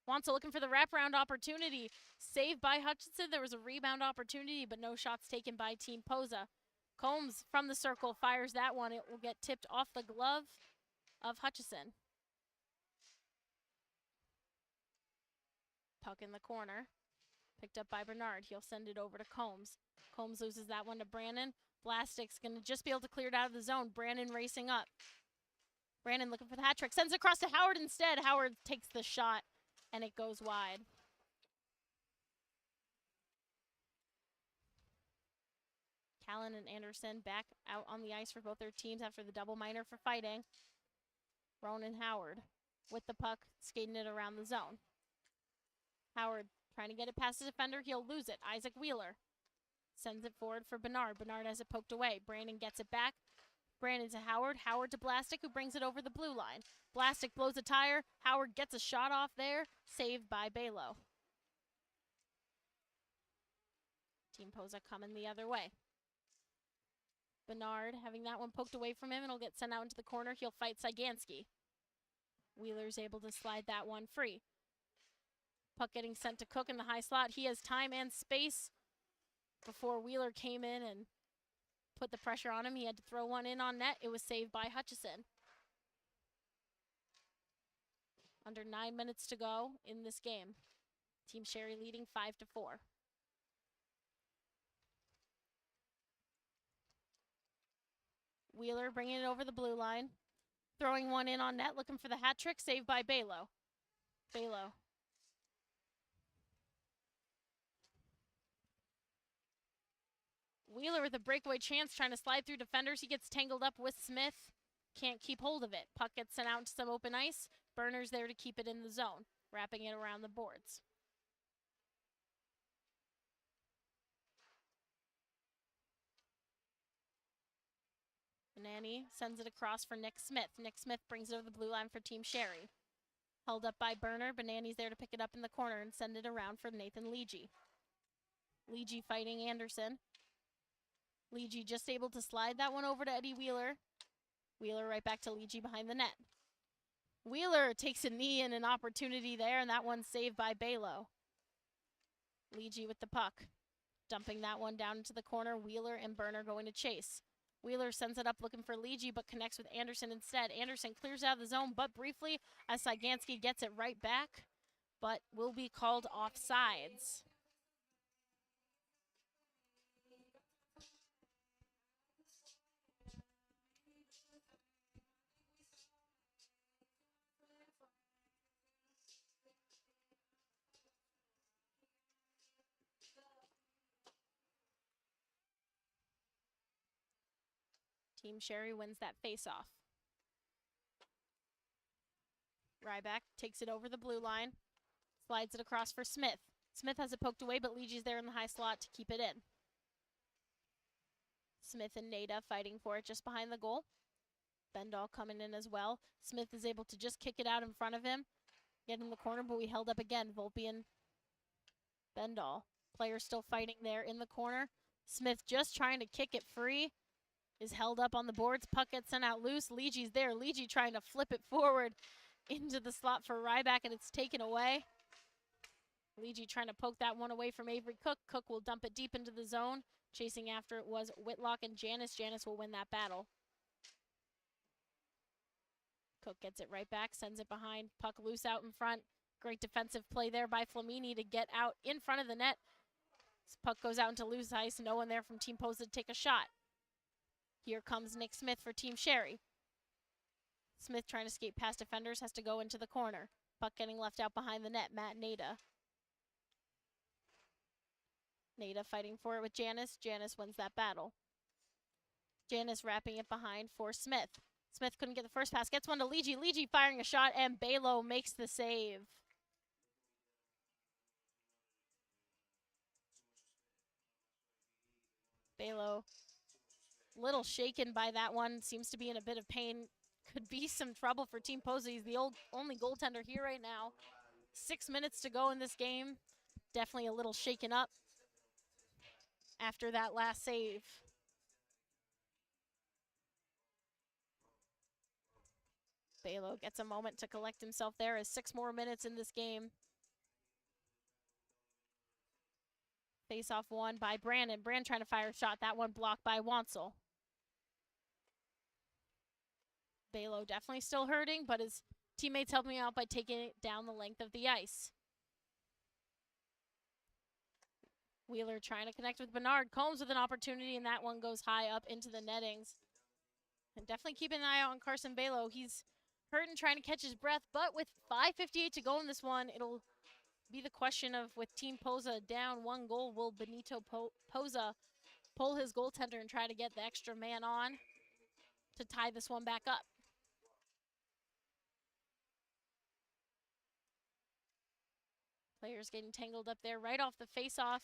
Wansel looking for the wraparound opportunity. Saved by Hutchinson. There was a rebound opportunity, but no shots taken by Team Posa. Combs from the circle fires that one. It will get tipped off the glove of Hutchison. Puck in the corner. Picked up by Bernard. He'll send it over to Combs. Combs loses that one to Brannon. Blastic's going to just be able to clear it out of the zone. Brannon racing up. Brannon looking for the hat trick. Sends it across to Howard instead. Howard takes the shot. and it goes wide. Callan and Anderson back out on the ice for both their teams after the double minor for fighting. Ronan Howard with the puck, skating it around the zone. Howard trying to get it past the defender. He'll lose it. Isaac Wheeler sends it forward for Bernard. Bernard has it poked away. Brandon gets it back. Brandon to Howard. Howard to Blastic, who brings it over the blue line. Blastic blows a tire. Howard gets a shot off there. Saved by Balo. Team Posa coming the other way. Bernard having that one poked away from him. It'll get sent out into the corner. He'll fight Cyganski. Wheeler's able to slide that one free. Puck getting sent to Cook in the high slot. He has time and space. Before Wheeler came in and put the pressure on him, he had to throw one in on net. It was saved by Hutchison. Under 9 minutes to go in this game. Team Sherry leading 5-4. Wheeler bringing it over the blue line. Throwing one in on net, looking for the hat trick, saved by Balo. Balo. Wheeler with a breakaway chance, trying to slide through defenders. He gets tangled up with Smith. Can't keep hold of it. Puck gets sent out into some open ice. Burner's there to keep it in the zone, wrapping it around the boards. Nanny sends it across for Nick Smith. Nick Smith brings it over the blue line for Team Sherry. Held up by Burner. Banani's there to pick it up in the corner and send it around for Nathan Leegee. Leegee fighting Anderson. Leegee just able to slide that one over to Eddie Wheeler. Wheeler right back to Leegee behind the net. Wheeler takes a knee and an opportunity there, and that one's saved by Balo. Leegee with the puck. Dumping that one down into the corner. Wheeler and Burner going to chase. Wheeler sends it up looking for Leegee, but connects with Anderson instead. Anderson clears out of the zone, but briefly, as Cyganski gets it right back, but will be called offsides. Team Sherry wins that face-off. Ryback takes it over the blue line, slides it across for Smith. Smith has it poked away, but Leegee's there in the high slot to keep it in. Smith and Nada fighting for it just behind the goal. Bendall coming in as well. Smith is able to just kick it out in front of him, get in the corner, but we held up again. Volpe and Bendall. Players still fighting there in the corner. Smith just trying to kick it free. Is held up on the boards. Puck gets sent out loose. Leegee's there. Leegee trying to flip it forward into the slot for Ryback, and it's taken away. Leegee trying to poke that one away from Avery Cook. Cook will dump it deep into the zone. Chasing after it was Whitlock and Janice. Janice will win that battle. Cook gets it right back, sends it behind. Puck loose out in front. Great defensive play there by Flamini to get out in front of the net. This puck goes out into loose ice. No one there from Team Posa to take a shot. Here comes Nick Smith for Team Sherry. Smith trying to skate past defenders, has to go into the corner. Puck getting left out behind the net, Matt Nada. Nada fighting for it with Janice. Janice wins that battle. Janice wrapping it behind for Smith. Smith couldn't get the first pass, gets one to Leegee. Leegee firing a shot, and Balo makes the save. Balo, little shaken by that one, seems to be in a bit of pain. Could be some trouble for Team Posa. He's the only goaltender here right now. 6 minutes to go in this game. Definitely a little shaken up after that last save. Balo gets a moment to collect himself there as 6 more minutes in this game. Face-off won by Brandon. Brand trying to fire a shot. That one blocked by Wansel. Balo definitely still hurting, but his teammates helping out by taking it down the length of the ice. Wheeler trying to connect with Bernard. Combs with an opportunity, and that one goes high up into the nettings. And definitely keep an eye out on Carson Balo. He's Hurton trying to catch his breath, but with 5:58 to go in this one, it'll be the question of, with Team Posa down 1 goal, will Benito Posa pull his goaltender and try to get the extra man on to tie this one back up? Players getting tangled up there right off the face-off.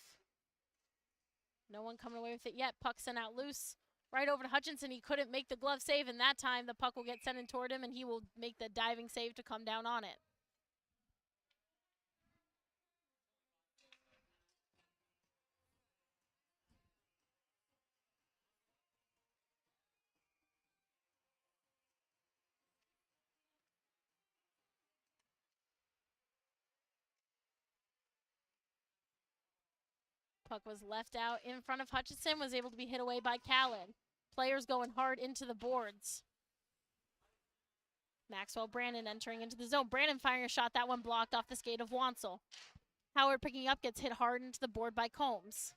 No one coming away with it yet. Puck sent out loose. Right over to Hutchinson. He couldn't make the glove save, and that time the puck will get sent in toward him, and he will make the diving save to come down on it. Puck was left out in front of Hutchinson, was able to be hit away by Callan. Players going hard into the boards. Maxwell Brandon entering into the zone. Brandon firing a shot, that one blocked off the skate of Wansel. Howard picking up, gets hit hard into the board by Combs.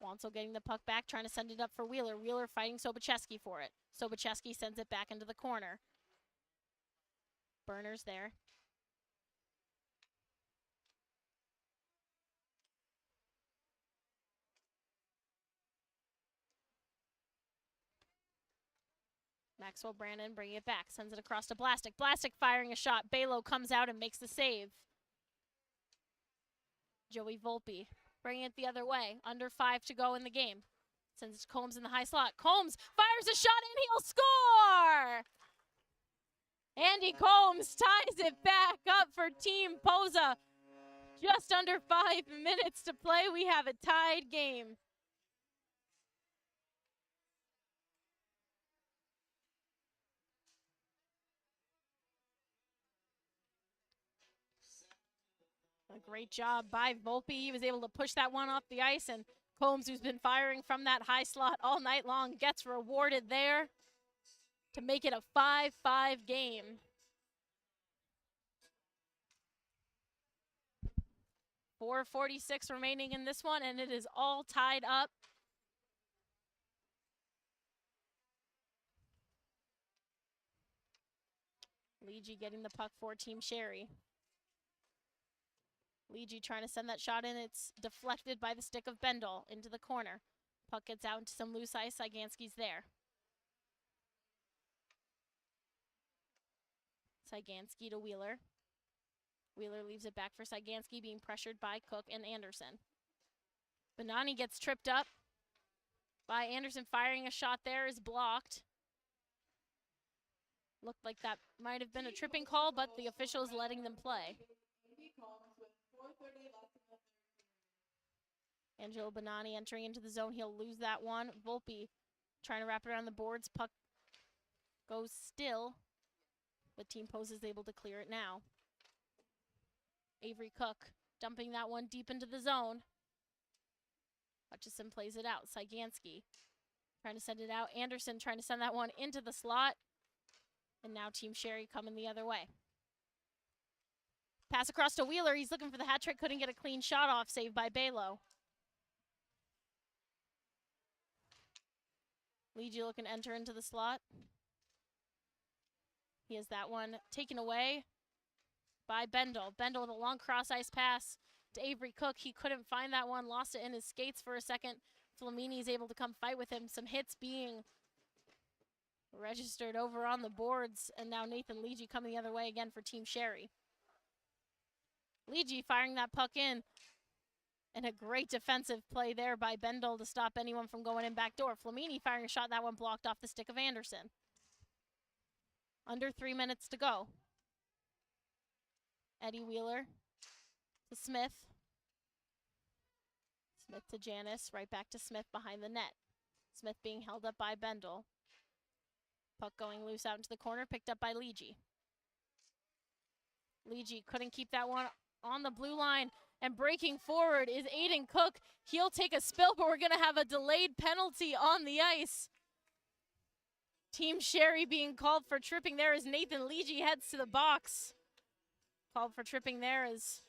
Wansel getting the puck back, trying to send it up for Wheeler. Wheeler fighting Sobacheski for it. Sobacheski sends it back into the corner. Burners there. Maxwell Brandon bringing it back, sends it across to Blastic. Blastic firing a shot. Balo comes out and makes the save. Joey Volpe bringing it the other way. Under 5 to go in the game. Sends it to Combs in the high slot. Combs fires a shot and he'll score! Andy Combs ties it back up for Team Posa. Just under 5 minutes to play. We have a tied game. A great job by Volpe. He was able to push that one off the ice, and Combs, who's been firing from that high slot all night long, gets rewarded there to make it a 5-5 game. .446 remaining in this one, and it is all tied up. Leegee getting the puck for Team Sherry. Leegee trying to send that shot in. It's deflected by the stick of Bendel into the corner. Puck gets out into some loose ice. Cyganski's there. Cyganski to Wheeler. Wheeler leaves it back for Cyganski, being pressured by Cook and Anderson. Benani gets tripped up by Anderson. Firing a shot there is blocked. Looked like that might have been a tripping call, but the official is letting them play. Angelo Benani entering into the zone. He'll lose that one. Volpe trying to wrap it around the boards. Puck goes still, but Team Posa is able to clear it now. Avery Cook dumping that one deep into the zone. Hutchison plays it out. Cyganski trying to send it out. Anderson trying to send that one into the slot. And now Team Sherry coming the other way. Pass across to Wheeler. He's looking for the hat trick. Couldn't get a clean shot off. Saved by Balo. Leegee looking to enter into the slot. He has that one taken away by Bendel. Bendel with a long cross ice pass to Avery Cook. He couldn't find that one. Lost it in his skates for a second. Flamini is able to come fight with him. Some hits being registered over on the boards. And now Nathan Leegee coming the other way again for Team Sherry. Leegee firing that puck in. And a great defensive play there by Bendel to stop anyone from going in backdoor. Flamini firing a shot, that one blocked off the stick of Anderson. Under 3 minutes to go. Eddie Wheeler to Smith. Smith to Janis, right back to Smith behind the net. Smith being held up by Bendel. Puck going loose out into the corner, picked up by Leegee. Leegee couldn't keep that one on the blue line. And breaking forward is Aiden Cook. He'll take a spill, but we're going to have a delayed penalty on the ice. Team Sherry being called for tripping there as Nathan Leegee heads to the box. Called for tripping there as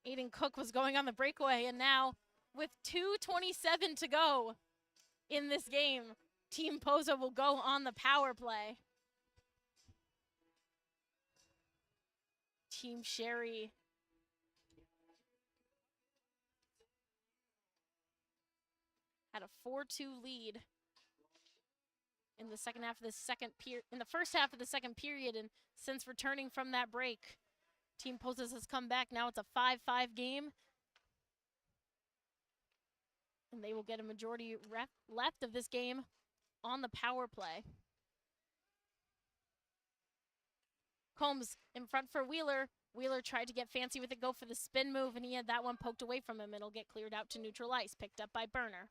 Aiden Cook was going on the breakaway. And now, with 2:27 to go in this game, Team Posa will go on the power play. Team Sherry had a 4-2 lead in the second half of the first half of the second period, and since returning from that break, Team Posa has come back. Now it's a 5-5 game, and they will get a majority left of this game on the power play. Combs in front for Wheeler. Wheeler tried to get fancy with it, go for the spin move, and he had that one poked away from him. It'll get cleared out to neutral ice, picked up by Burner.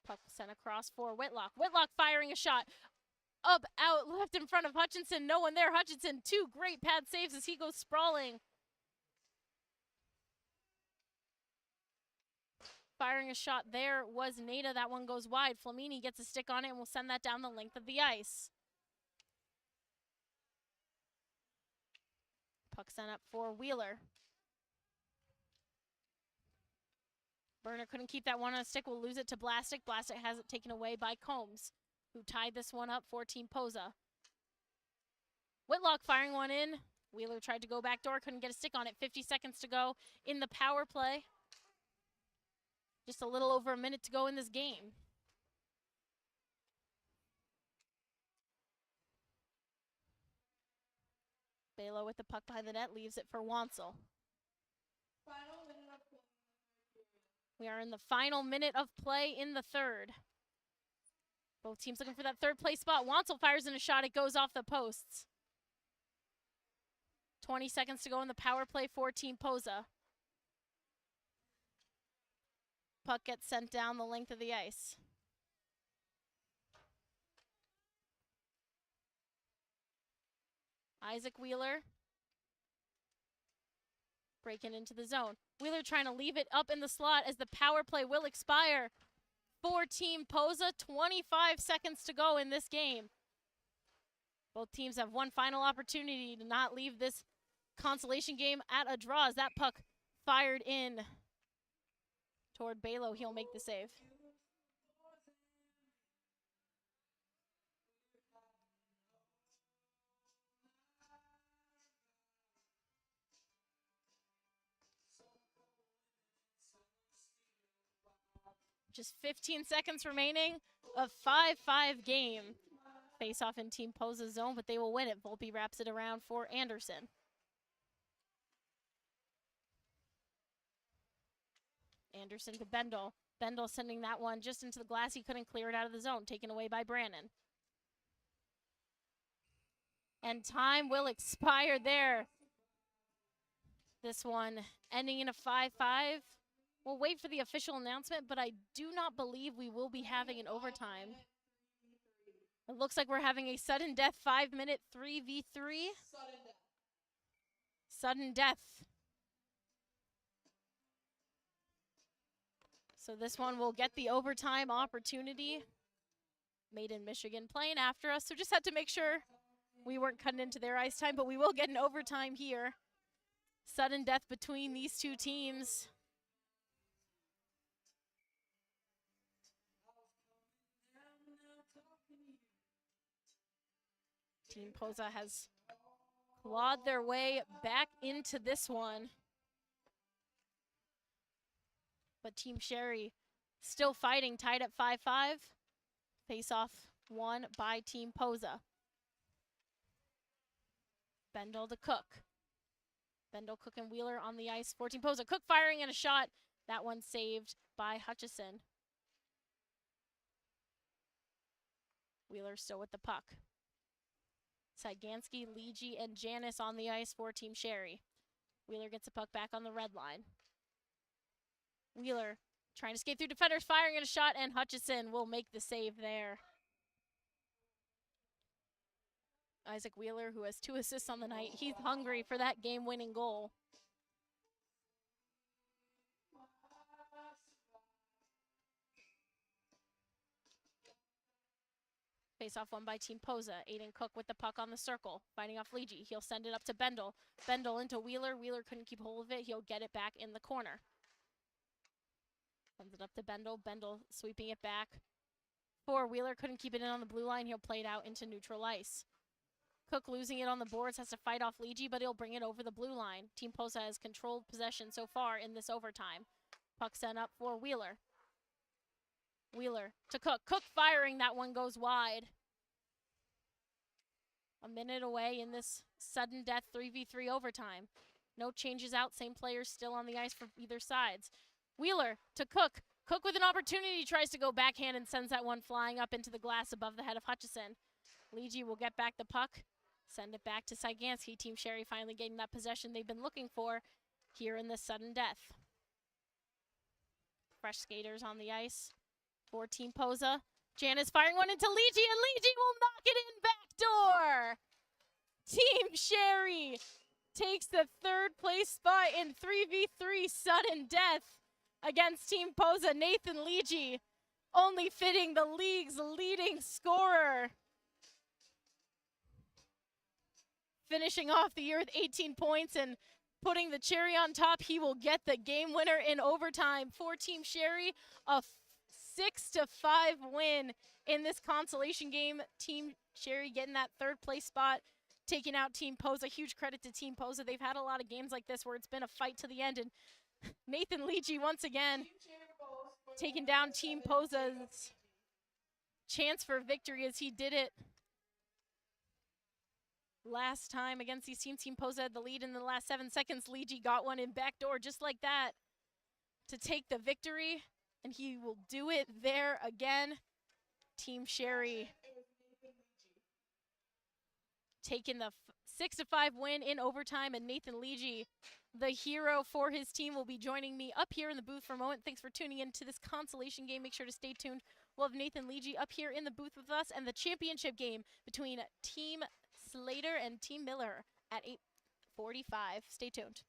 Puck sent across for Whitlock. Whitlock firing a shot. Up, out, left in front of Hutchinson. No one there. Hutchinson, 2 great pad saves as he goes sprawling. Firing a shot there was Nada. That one goes wide. Flamini gets a stick on it and will send that down the length of the ice. Puck sent up for Wheeler. Burner couldn't keep that one on a stick. Will lose it to Blastic. Blastic has it taken away by Combs, who tied this one up for Team Posa. Whitlock firing one in. Wheeler tried to go back door, couldn't get a stick on it. 50 seconds to go in the power play. Just a little over a minute to go in this game. Balo with the puck behind the net, leaves it for Wansel. Final minute of play. We are in the final minute of play in the third. Both teams looking for that third place spot. Wansel fires in a shot. It goes off the posts. 20 seconds to go in the power play for Team Posa. Puck gets sent down the length of the ice. Isaac Wheeler breaking into the zone. Wheeler trying to leave it up in the slot as the power play will expire for Team Posa. 25 seconds to go in this game. Both teams have one final opportunity to not leave this consolation game at a draw as that puck fired in toward Balo. He'll make the save. Just 15 seconds remaining. A 5-5 game. Face off in Team Posa's zone, but they will win it. Volpe wraps it around for Anderson. Anderson to Bendel. Bendel sending that one just into the glass. He couldn't clear it out of the zone. Taken away by Brannon. And time will expire there. This one ending in a 5-5. We'll wait for the official announcement, but I do not believe we will be having an overtime. It looks like we're having a sudden death 5-minute 3v3. Sudden death. Sudden death. So this one will get the overtime opportunity. Made in Michigan playing after us, so just had to make sure we weren't cutting into their ice time, but we will get an overtime here. Sudden death between these two teams. Team Posa has clawed their way back into this one. But Team Sherry still fighting, tied at 5-5. Face-off won by Team Posa. Bendel to Cook. Bendel, Cook, and Wheeler on the ice for Team Posa. Cook firing in a shot. That one saved by Hutchison. Wheeler still with the puck. Sagansky, Leegee, and Janis on the ice for Team Sherry. Wheeler gets the puck back on the red line. Wheeler trying to skate through defenders, firing at a shot, and Hutchison will make the save there. Isaac Wheeler, who has 2 assists on the night, he's hungry for that game-winning goal. Face-off won by Team Posa. Aiden Cook with the puck on the circle, fighting off Leegee. He'll send it up to Bendel. Bendel into Wheeler. Wheeler couldn't keep hold of it. He'll get it back in the corner. Sends it up to Bendel. Bendel sweeping it back for Wheeler. Couldn't keep it in on the blue line. He'll play it out into neutral ice. Cook losing it on the boards, has to fight off Leegee, but he'll bring it over the blue line. Team Posa has controlled possession so far in this overtime. Puck sent up for Wheeler. Wheeler to Cook. Cook firing, that one goes wide. A minute away in this sudden death 3v3 overtime. No changes out, same players still on the ice for either sides. Wheeler to Cook. Cook with an opportunity, tries to go backhand and sends that one flying up into the glass above the head of Hutchison. Leegee will get back the puck, send it back to Cyganski. Team Sherry finally getting that possession they've been looking for here in this sudden death. Fresh skaters on the ice for Team Posa. Janice firing one into Leegee, and Leegee will knock it in backdoor. Team Sherry takes the third place spot in 3v3 sudden death against Team Posa. Nathan Leegee, only fitting the league's leading scorer. Finishing off the year with 18 points and putting the cherry on top, he will get the game winner in overtime for Team Sherry. A 6-5 win in this consolation game. Team Sherry getting that third place spot, taking out Team Posa. Huge credit to Team Posa. They've had a lot of games like this where it's been a fight to the end, and Nathan Leegee once again taking down Team Posa's chance for victory as he did it last time against these teams. Team Posa had the lead in the last 7 seconds. Leegee got one in backdoor just like that to take the victory, and he will do it there again. Team Sherry taking the 6-5 win in overtime, and Nathan Leegee, the hero for his team, will be joining me up here in the booth for a moment. Thanks for tuning in to this consolation game. Make sure to stay tuned. We'll have Nathan Leegee up here in the booth with us, and the championship game between Team Slater and Team Miller at 8:45. Stay tuned.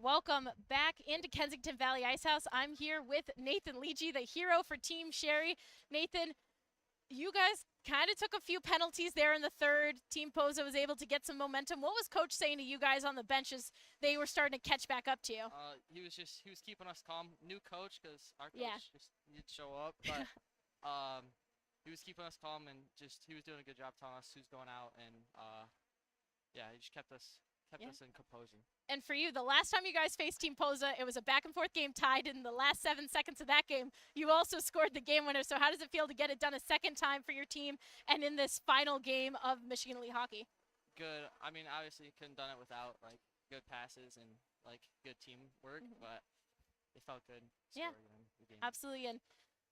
Welcome back into Kensington Valley Icehouse. I'm here with Nathan Leegee, the hero for Team Sherry. Nathan, you guys kind of took a few penalties there in the third. Team Posa was able to get some momentum. What was Coach saying to you guys on the benches? They were starting to catch back up to you. He was keeping us calm. New coach, because our coach Yeah. just didn't show up, but he was keeping us calm, and he was doing a good job telling us who's going out, and yeah, he just kept us kept Yeah. us in composure. And for you, the last time you guys faced Team Posa, it was a back-and-forth game tied in the last 7 seconds of that game. You also scored the game winner. So how does it feel to get it done a second time for your team and in this final game of Michigan Elite Hockey? Good. I mean, obviously, you couldn't done it without like good passes and like good teamwork, but it felt good. To Yeah. score again the game. Absolutely. And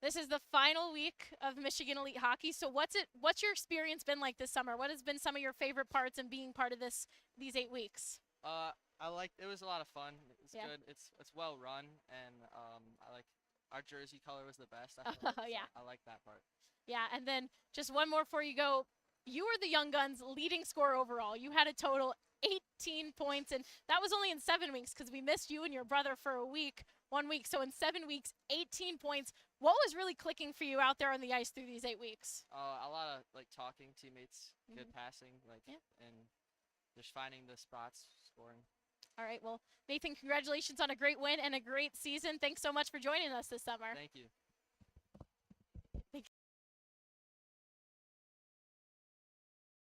this is the final week of Michigan Elite Hockey. So what's your experience been like this summer? What has been some of your favorite parts in being part of these 8 weeks? It was a lot of fun. It's Yeah. good. It's well run, and I like our jersey color was the best. I feel like, so Yeah. I like that part. Yeah, and then just one more before you go. You were the Young Guns' leading scorer overall. You had a total 18 points, and that was only in 7 weeks because we missed you and your brother for 1 week. So in 7 weeks, 18 points. What was really clicking for you out there on the ice through these 8 weeks? A lot of like talking teammates, good Mhm. passing, like Yeah. and just finding the spots, scoring. All right, well, Nathan, congratulations on a great win and a great season. Thanks so much for joining us this summer. Thank you.